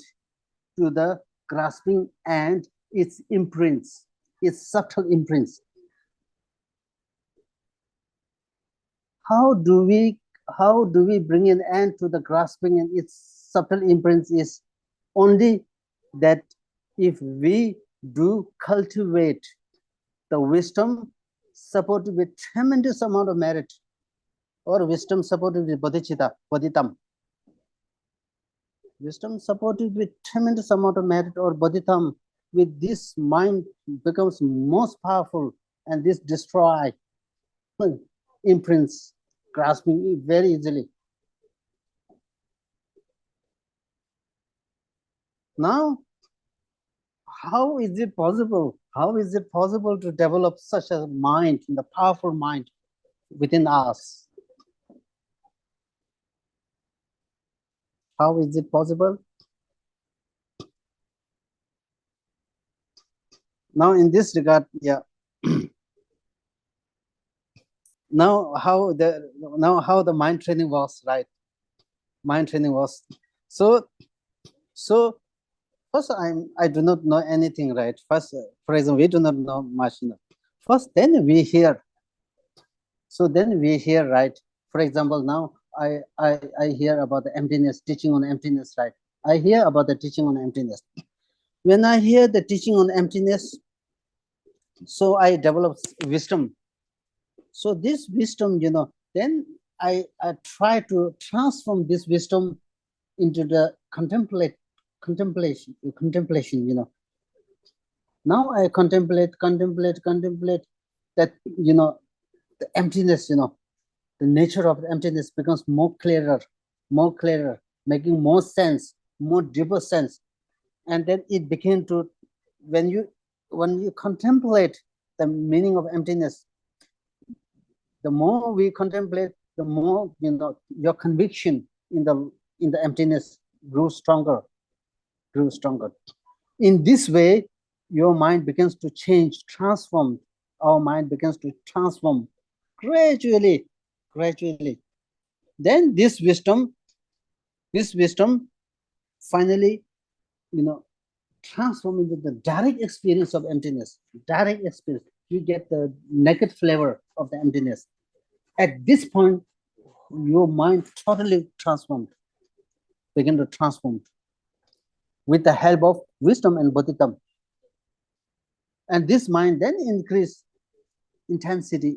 S1: to the grasping and its imprints, its subtle imprints. How do we bring an end to the grasping and its subtle imprints? Is only that if we do cultivate the wisdom supported with tremendous amount of merit, or wisdom supported with bodhicitta, bodhitam. Wisdom supported with tremendous amount of merit or bodhitam, with this mind becomes most powerful, and this destroy imprints, grasping very easily. Now, how is it possible? How is it possible to develop such a mind, the powerful mind within us? How is it possible? Now, in this regard, yeah. Now how the mind training was, right? Mind training was. So first, I do not know anything, right? First, for example, we do not know much. First, then we hear. So then we hear, right? For example, now I hear about the emptiness, teaching on emptiness, right? I hear about the teaching on emptiness. When I hear the teaching on emptiness, so I develop wisdom. So this wisdom, then I try to transform this wisdom into the contemplation. Now I contemplate that, the emptiness, the nature of the emptiness becomes more clearer, making more sense, more deeper sense. And then it became to, when you contemplate the meaning of emptiness, the more we contemplate, the more, your conviction in the emptiness grows stronger. In this way, your mind begins to change, transform. Our mind begins to transform gradually. Then this wisdom finally, transform into the direct experience of emptiness. Direct experience. You get the naked flavor of the emptiness. At this point, your mind totally transformed, begin to transform with the help of wisdom and bodhitam. And this mind then increase intensity,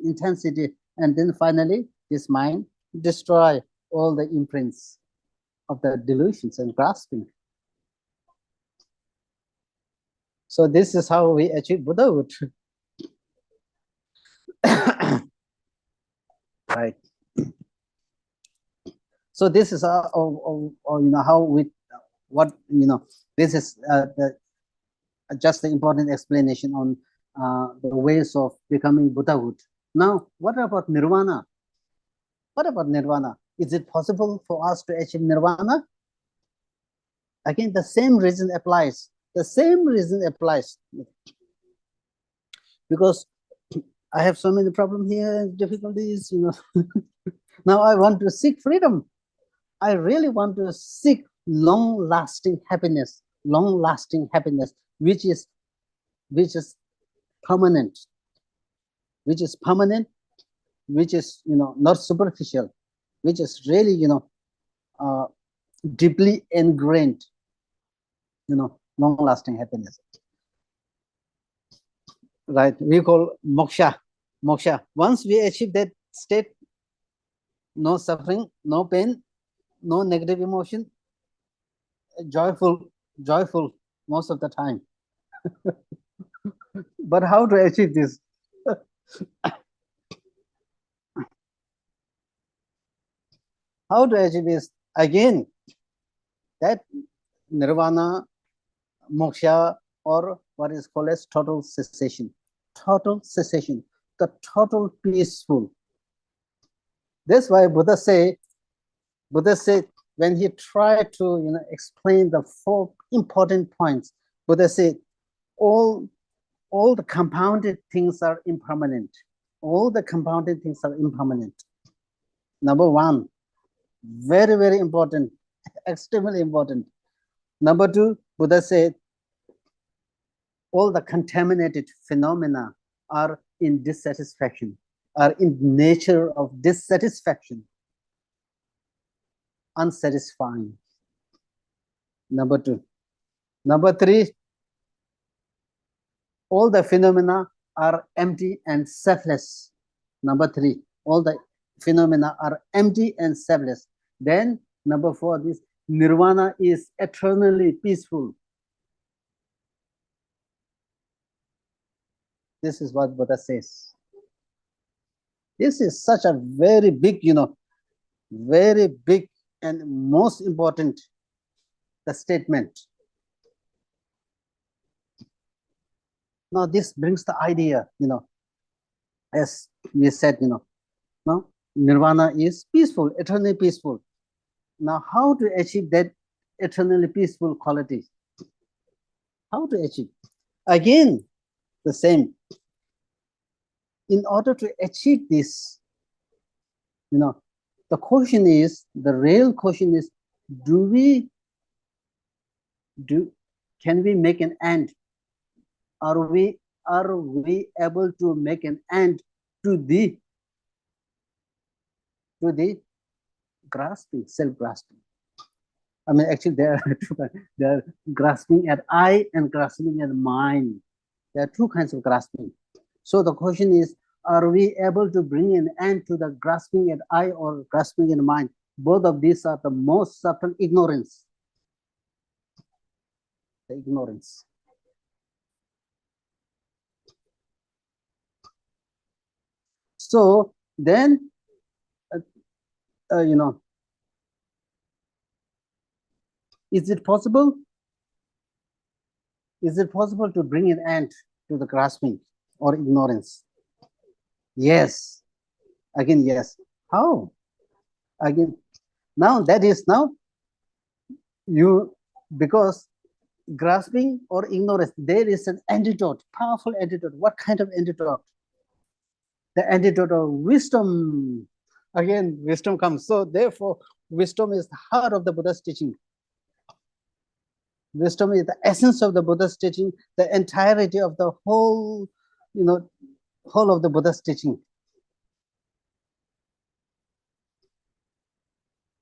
S1: and then finally this mind destroy all the imprints of the delusions and grasping. So this is how we achieve Buddhahood. Right. So this is how we, what, this is just the important explanation on the ways of becoming Buddhahood. Now, what about nirvana? Is it possible for us to achieve nirvana? Again, the same reason applies. Because I have so many problems here, difficulties, Now I want to seek freedom. I really want to seek long-lasting happiness. which is permanent, which is permanent, which is not superficial, which is really deeply ingrained, long-lasting happiness. Right? We call moksha. Moksha. Once we achieve that state, no suffering, no pain, no negative emotion, joyful most of the time. But how to achieve this? How to achieve this? Again, that nirvana, moksha, or what is called as total cessation. Total cessation, the total peaceful. That's why Buddha said when he tried to explain the 4 important points, Buddha said all the compounded things are impermanent. All the compounded things are impermanent. Number 1, very, very important, extremely important. Number 2, Buddha said all the contaminated phenomena are in dissatisfaction, are in nature of dissatisfaction, unsatisfying. Number 2. Number 3, all the phenomena are empty and selfless. Number 3, all the phenomena are empty and selfless. Then number 4, this nirvana is eternally peaceful. This is what Buddha says. This is such a very big, very big and most important statement. Now this brings the idea, as we said, now nirvana is peaceful, eternally peaceful. Now how to achieve that eternally peaceful quality? How to achieve? Again, the same. In order to achieve this, the question is, the real question is, can we make an end? Are we able to make an end to the grasping, self-grasping? I mean, actually, there are grasping at I and grasping at mind. There are 2 kinds of grasping. So the question is, are we able to bring an end to the grasping at I or grasping in mind? Both of these are the most subtle ignorance. The ignorance. So then, is it possible? Is it possible to bring an end to the grasping or ignorance? Yes. Again, yes. How? Again, now that is because grasping or ignorance, there is an antidote, powerful antidote. What kind of antidote? The antidote of wisdom. Again, wisdom comes. So therefore, wisdom is the heart of the Buddha's teaching. Wisdom is the essence of the Buddha's teaching, the entirety of the whole, whole of the Buddha's teaching.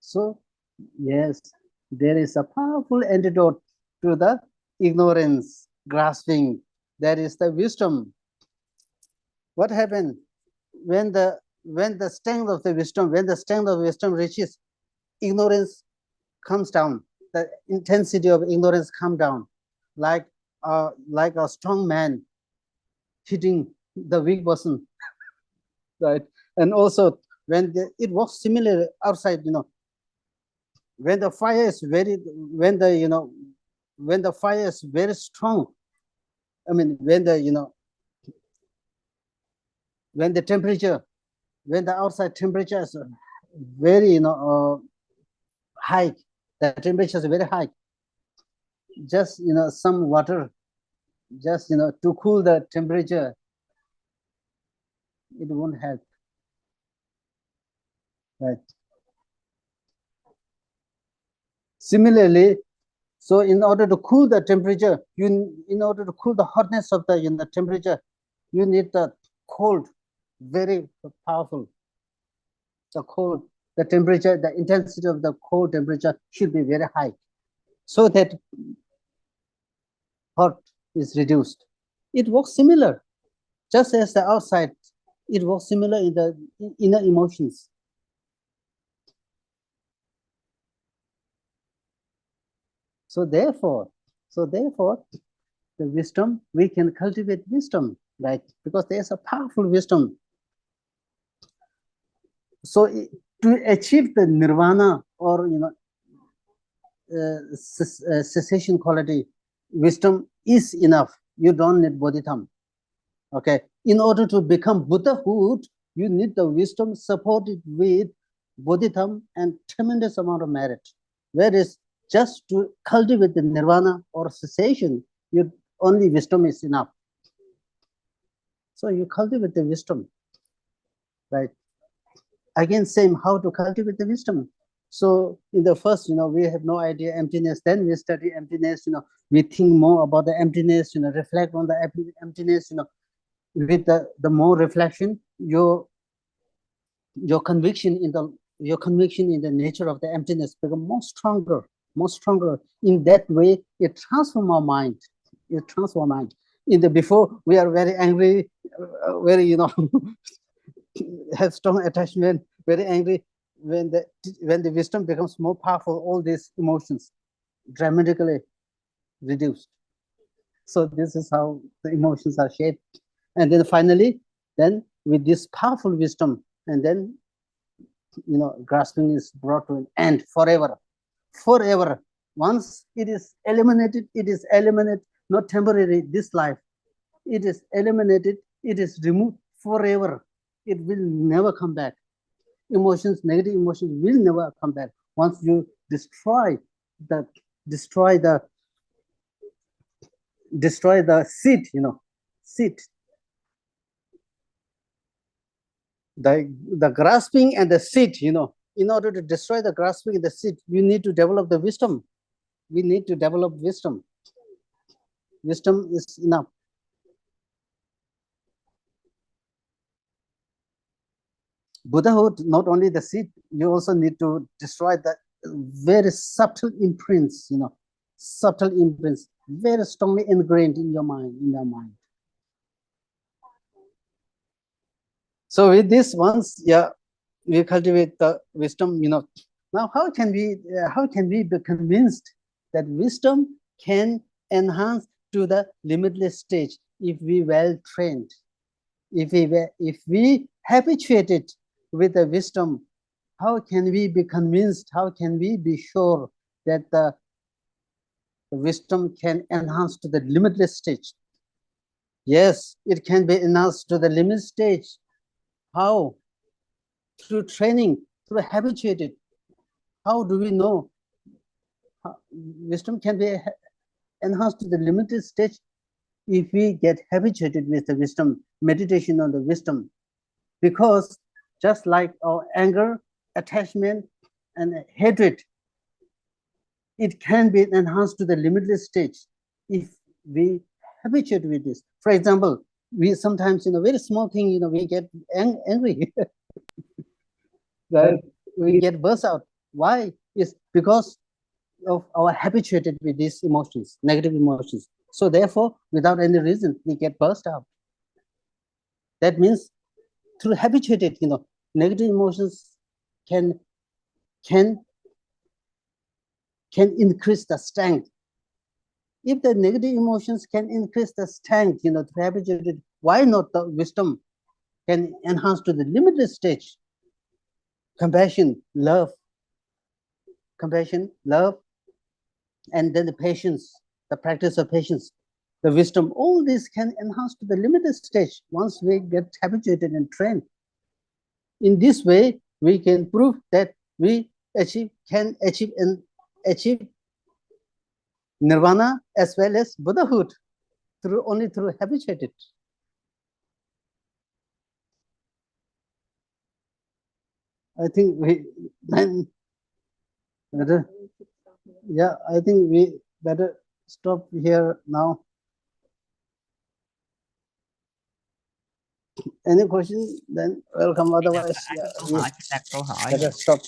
S1: So, yes, there is a powerful antidote to the ignorance, grasping. That is the wisdom. What happened when the strength of wisdom reaches, ignorance comes down. The intensity of ignorance comes down, like a strong man hitting the weak person, right? And also when it works similarly outside, when the fire is very strong, I mean when the temperature, when the outside temperature is very high, the temperature is very high, just some water, just to cool the temperature, it won't help, right? Similarly, So in order to cool the temperature, in order to cool the hotness of the temperature, you need the cold, very powerful. The cold, the temperature, the intensity of the cold temperature should be very high, so that hot is reduced. It works similar, just as the outside. It works similar in the inner emotions. So therefore, the wisdom, we can cultivate wisdom, right? Because there's a powerful wisdom. So to achieve the nirvana, or cessation quality, wisdom is enough. You don't need bodhidharma. Okay. In order to become Buddhahood, you need the wisdom supported with bodhidharma and tremendous amount of merit. Whereas just to cultivate the nirvana or cessation, only wisdom is enough. So you cultivate the wisdom, right? Again, same, how to cultivate the wisdom. So in the first, we have no idea emptiness. Then we study emptiness. We think more about the emptiness. Reflect on the emptiness. With the more reflection, your conviction in the nature of the emptiness become more stronger. In that way, it transforms our mind. In the before, we are very angry, very have strong attachment, very angry. When the wisdom becomes more powerful, all these emotions dramatically reduced. So this is how the emotions are shaped. And then finally, then with this powerful wisdom, and then grasping is brought to an end forever. Once it is eliminated, not temporary, this life. It is eliminated, it is removed forever. It will never come back. Negative emotions will never come back. Once you destroy the seed, the grasping and the seed, in order to destroy the grasping and the seed, you need to develop the wisdom. We need to develop wisdom. Wisdom is enough. Buddhahood, not only the seed, you also need to destroy the very subtle imprints, very strongly ingrained in your mind, So with this, once we cultivate the wisdom, now how can we be convinced that wisdom can enhance to the limitless stage if we well trained, if we habituated with the wisdom? How can we be convinced? How can we be sure that the wisdom can enhance to the limitless stage? Yes, it can be enhanced to the limit stage. How? Through training, through habituated. How do we know wisdom can be enhanced to the limited stage? If we get habituated with the wisdom, meditation on the wisdom. Because just like our anger, attachment, and hatred, it can be enhanced to the limitless stage if we habituate with this. For example, we sometimes, very small thing, we get angry. Right? We get burst out. Why? It's because of our habituated with these emotions, negative emotions. So therefore, without any reason, we get burst out. That means through habituated, negative emotions can increase the strength. If the negative emotions can increase the strength, to habituated, why not the wisdom can enhance to the limitless stage? Compassion, love, and then the patience, the practice of patience, the wisdom, all this can enhance to the limited stage once we get habituated and trained. In this way, we can prove that we can achieve nirvana as well as Buddhahood only through habituated. I think we then, yeah, I think better stop here now. Any question? Then welcome. Otherwise,
S3: Câu hỏi, đặt câu hỏi.
S1: better stop.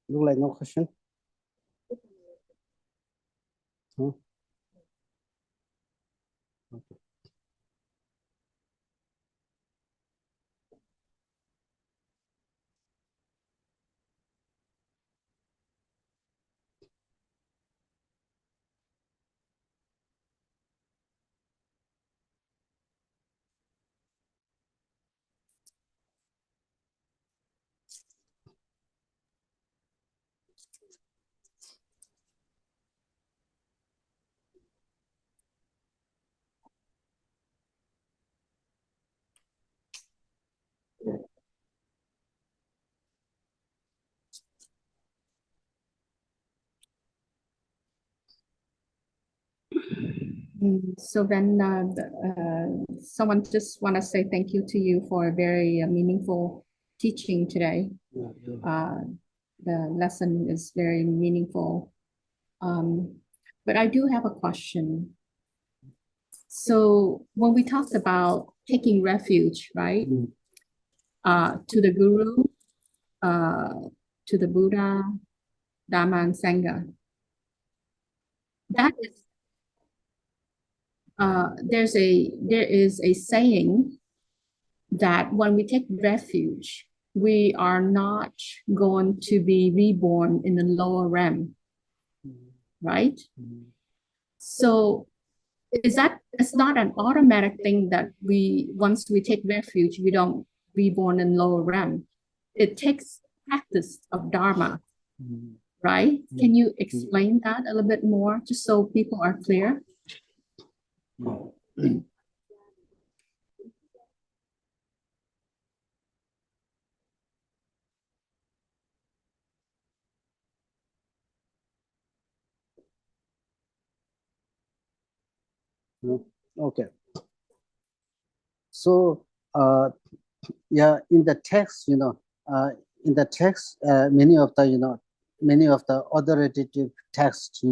S1: Look like no question. Okay.
S2: So then someone just want to say thank you to you for a very meaningful teaching today. The lesson is very meaningful. But I do have a question. So when we talked about taking refuge, right? To the Guru, to the Buddha, Dharma, and Sangha. That is there is a saying that when we take refuge, we are not going to be reborn in the lower realm, right? So it's not an automatic thing that once we take refuge, we don't reborn in lower realm. It takes practice of Dharma, right? Can you explain that a little bit more, just so people are clear?
S1: Okay. So, yeah, in the text, in the text, many of the authoritative text,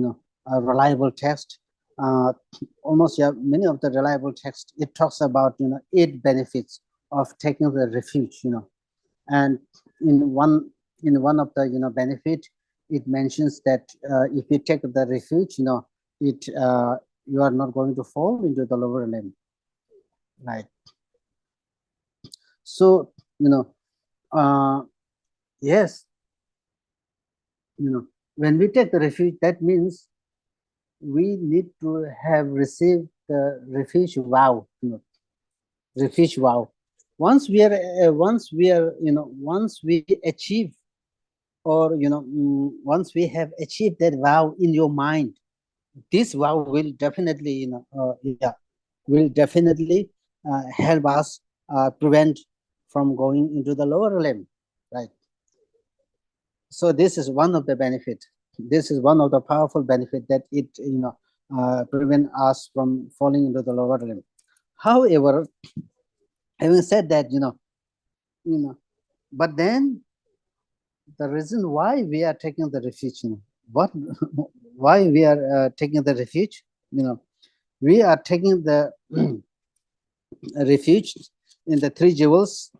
S1: reliable text, almost, yeah, many of the reliable text, it talks about, 8 benefits of taking the refuge, and in one of the, benefit, it mentions that if you take the refuge, you are not going to fall into the lower realm, right? So, yes, when we take the refuge, that means we need to have received the refuge vow, refuge vow. Once we achieve, or once we have achieved that vow in your mind, this vow will definitely, help us prevent from going into the lower realm, right? So this is one of the benefit. This is one of the powerful benefit that it prevent us from falling into the lower realm. However, having said that, but then the reason why we are taking the refuge, why we are taking the refuge, we are taking the refuge in the 3 jewels,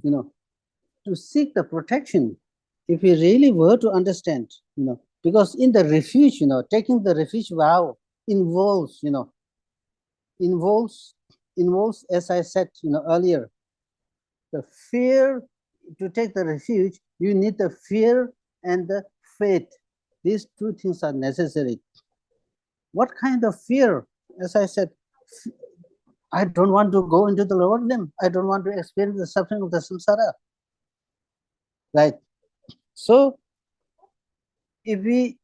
S1: to seek the protection. If we really were to understand, because in the refuge, taking the refuge vow involves, as I said, earlier, the fear. To take the refuge, you need the fear and the faith. These 2 things are necessary. What kind of fear? As I said, I don't want to go into the lower limb. I don't want to experience the suffering of the samsara. Right? So, if we,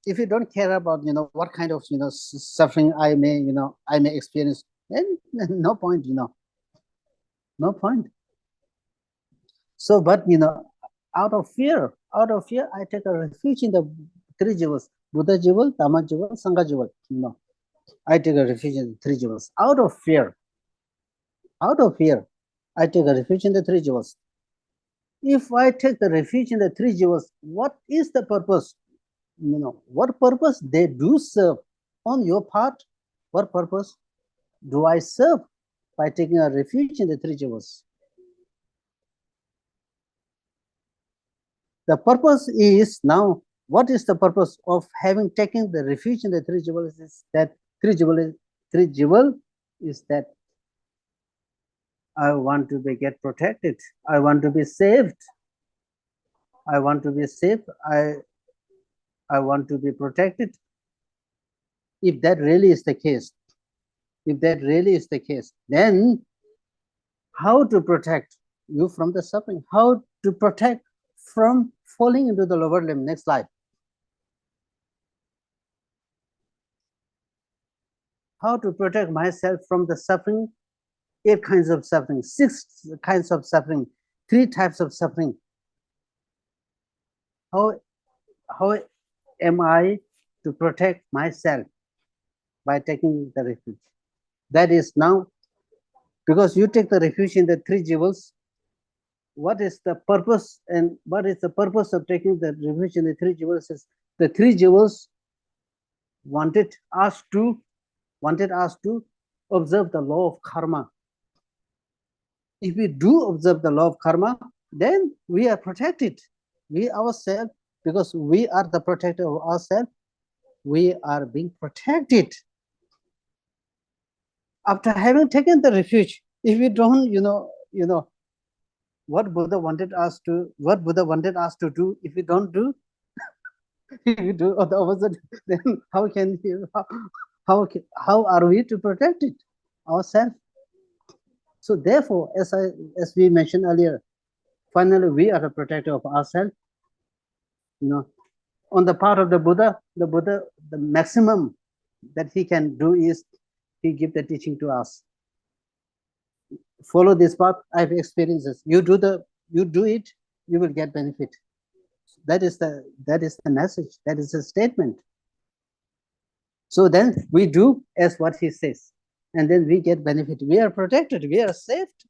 S1: if you don't care about, what kind of, suffering I may experience, then no point, no point. So, but, out of fear, I take a refuge in the 3 jewels, Buddha jewel, Dhamma jewel, Sangha jewel, I take a refuge in 3 jewels out of fear. I take a refuge in the three jewels. If I take the refuge in the three jewels, what is the purpose? What purpose they do serve on your part? What purpose do I serve by taking a refuge in the three jewels? The purpose is now, what is the purpose of having taken the refuge in the three jewels? Is that three jewel is that I want to get protected. I want to be saved. I want to be saved. I want to be protected. If that really is the case, then how to protect you from the suffering? How to protect from falling into the lower limb? Next slide. How to protect myself from the suffering? 8 kinds of suffering, 6 kinds of suffering, 3 types of suffering. How am I to protect myself by taking the refuge? That is now, because you take the refuge in the three jewels, what is the purpose, and what is the purpose of taking the refuge in the three jewels? Is the three jewels wanted us to observe the law of karma. If we do observe the law of karma, then we are protected. We ourselves, because we are the protector of ourselves, we are being protected. After having taken the refuge, if we don't, what Buddha wanted us to do, if we don't do, if we do the opposite, then how are we to protect it ourselves? So therefore, as we mentioned earlier, finally we are the protector of ourselves. On the part of the Buddha, the maximum that he can do is he give the teaching to us. Follow this path. I have experiences. You do it, you will get benefit. That is the message. That is the statement. So then we do as what he says, and then we get benefit. We are protected. We are saved.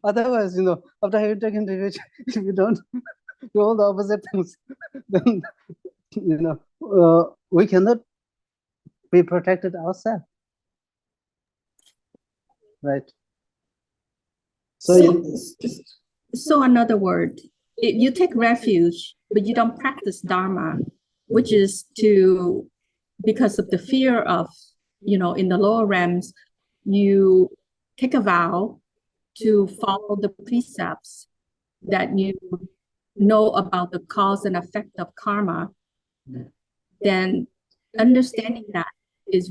S1: Otherwise, after having taken refuge, if you don't do all the opposite things, then we cannot be protected ourselves, right?
S2: So another word, if you take refuge, but you don't practice Dharma, which is because of the fear of, in the lower realms, you take a vow to follow the precepts that you know about the cause and effect of karma, then understanding that is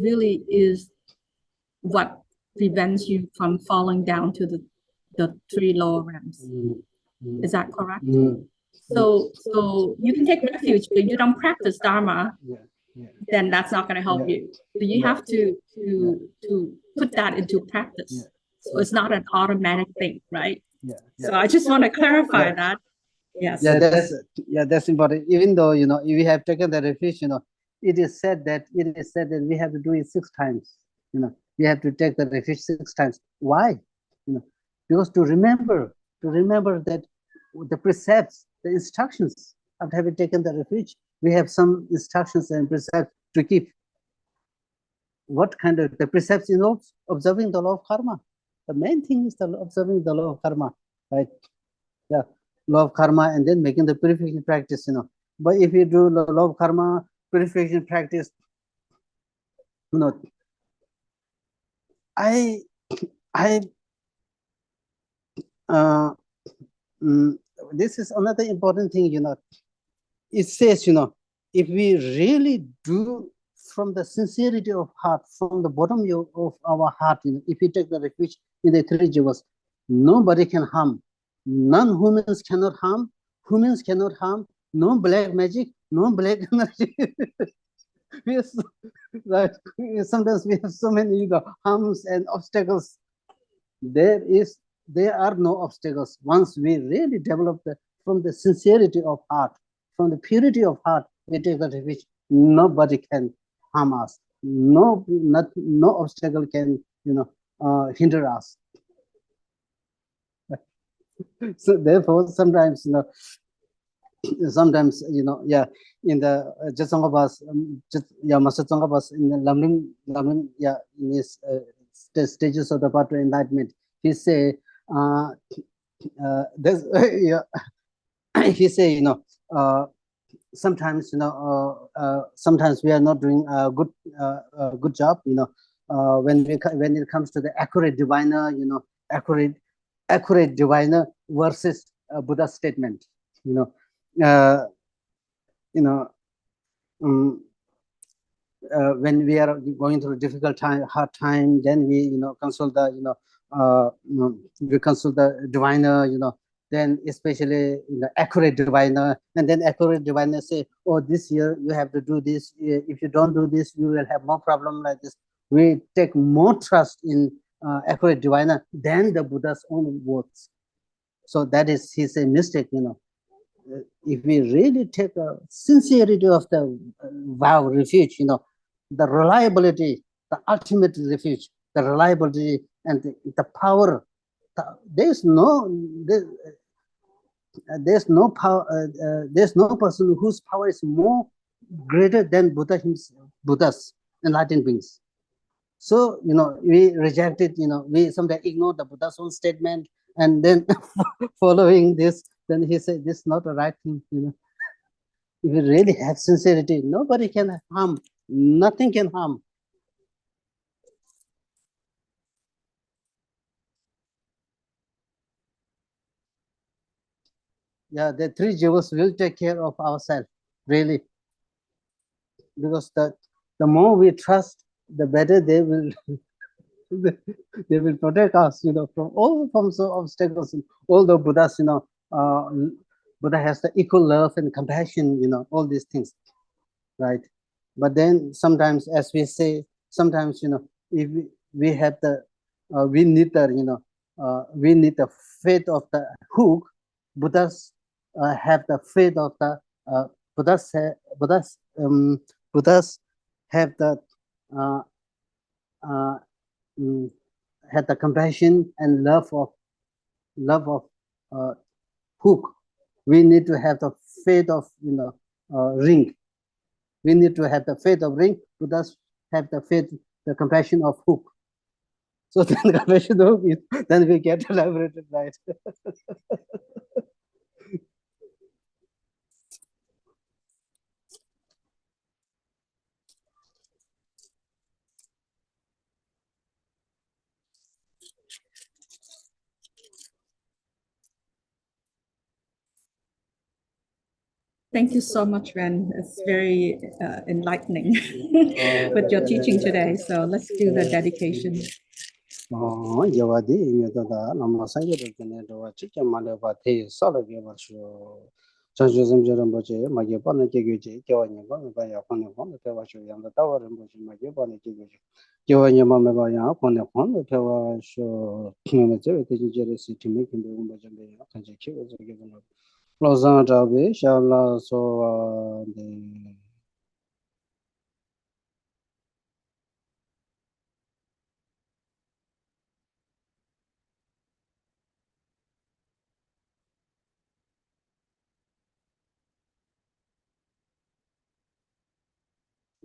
S2: what prevents you from falling down to the 3 lower realms. Is that correct? So you can take refuge, but you don't practice Dharma, then that's not going to help you. So you have to put that into practice. So it's not an automatic thing, right? So I just want to clarify that. Yes.
S1: That's important. Even though if we have taken the refuge, it is said that we have to do it 6 times. We have to take the refuge 6 times. Why? Because to remember that the precepts, the instructions, after having taken the refuge, we have some instructions and precepts to keep. What kind of the precepts involves? Observing the law of karma. The main thing is observing the law of karma, right? Yeah, law of karma, and then making the purification practice. But if you do the law of karma, purification practice, this is another important thing. It says, if we really do from the sincerity of heart, from the bottom of our heart, if we take the refuge in the 3 jewels, nobody can harm. Non-humans cannot harm. Humans cannot harm. No black magic. No black energy. Right. Sometimes we have so many harms and obstacles. There are no obstacles once we really develop from the sincerity of heart, from the purity of heart, we take the refuge. Nobody can harm us. No obstacle can hinder us. So therefore, sometimes sometimes yeah, in the Jatsangabas, yeah, Master Tsongabas in the Lamrim, yeah, in his stages of the path to enlightenment, he say, there's yeah, he say, sometimes sometimes we are not doing a good job, when it comes to the accurate diviner, accurate diviner versus Buddha's statement, uh, you know um, when we are going through a difficult time, hard time, then we consult the we consult the diviner, then especially the accurate diviner, and then accurate diviner say, oh, this year you have to do this, if you don't do this you will have more problem like this. We take more trust in accurate diviner than the Buddha's own words. So that is his mistake. If we really take a sincerity of the vow refuge, the reliability, the ultimate refuge, the reliability and the power, there's no there's no power, there's no person whose power is more greater than Buddha himself, Buddha's enlightened beings. So we reject it, we sometimes ignore the Buddha's own statement, and then following this, then he said this is not the right thing. If you really have sincerity, nobody can harm, nothing can harm. Yeah, the three jewels will take care of ourselves, really. Because the more we trust, the better they will they will protect us, from all forms of obstacles. Although Buddha's, Buddha has the equal love and compassion, all these things, right? But then sometimes, as we say, sometimes, if we have the, we need the, we need the faith of the hook. Buddhas have the faith of the, Buddhas, Buddhas have the, uh, uh, have the compassion and love of hook. We need to have the faith of ring. We need to have the faith of ring. Buddhas have the faith, the compassion of hook. So then the compassion of hook is, then we get elaborated, right?
S2: Thank you so much, Ren. It's very enlightening with your teaching today. So let's do the dedication.
S1: Yawadi, Lama Sayed, Chicken Maleva, Solid Yamashu, Sanjusm Jeramboche, Magipana Kiguchi, Kawanya, Panapan, the Kawashu, and the Tower and Bush, Magipana Kiguchi. Kawanya Mamabaya, Panapan, the Kawashu, Jersey to make in the Umbajambe, and the Kivas are given up. Lozana Tabi, Shala, so the.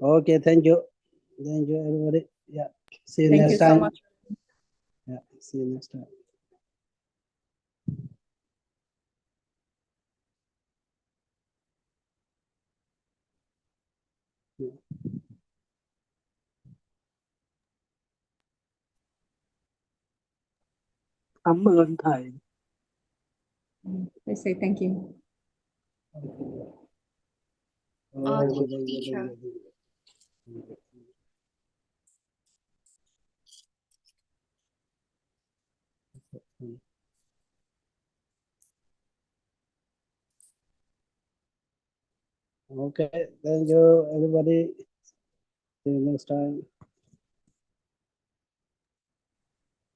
S1: Okay, thank you. Thank you, everybody. Yeah, see you next time.
S2: So much.
S1: Yeah, see you next time. Yeah.
S3: Cảm ơn thầy.
S2: They say thank you.
S1: Thank you, teacher. Okay, thank you, everybody. See you next time.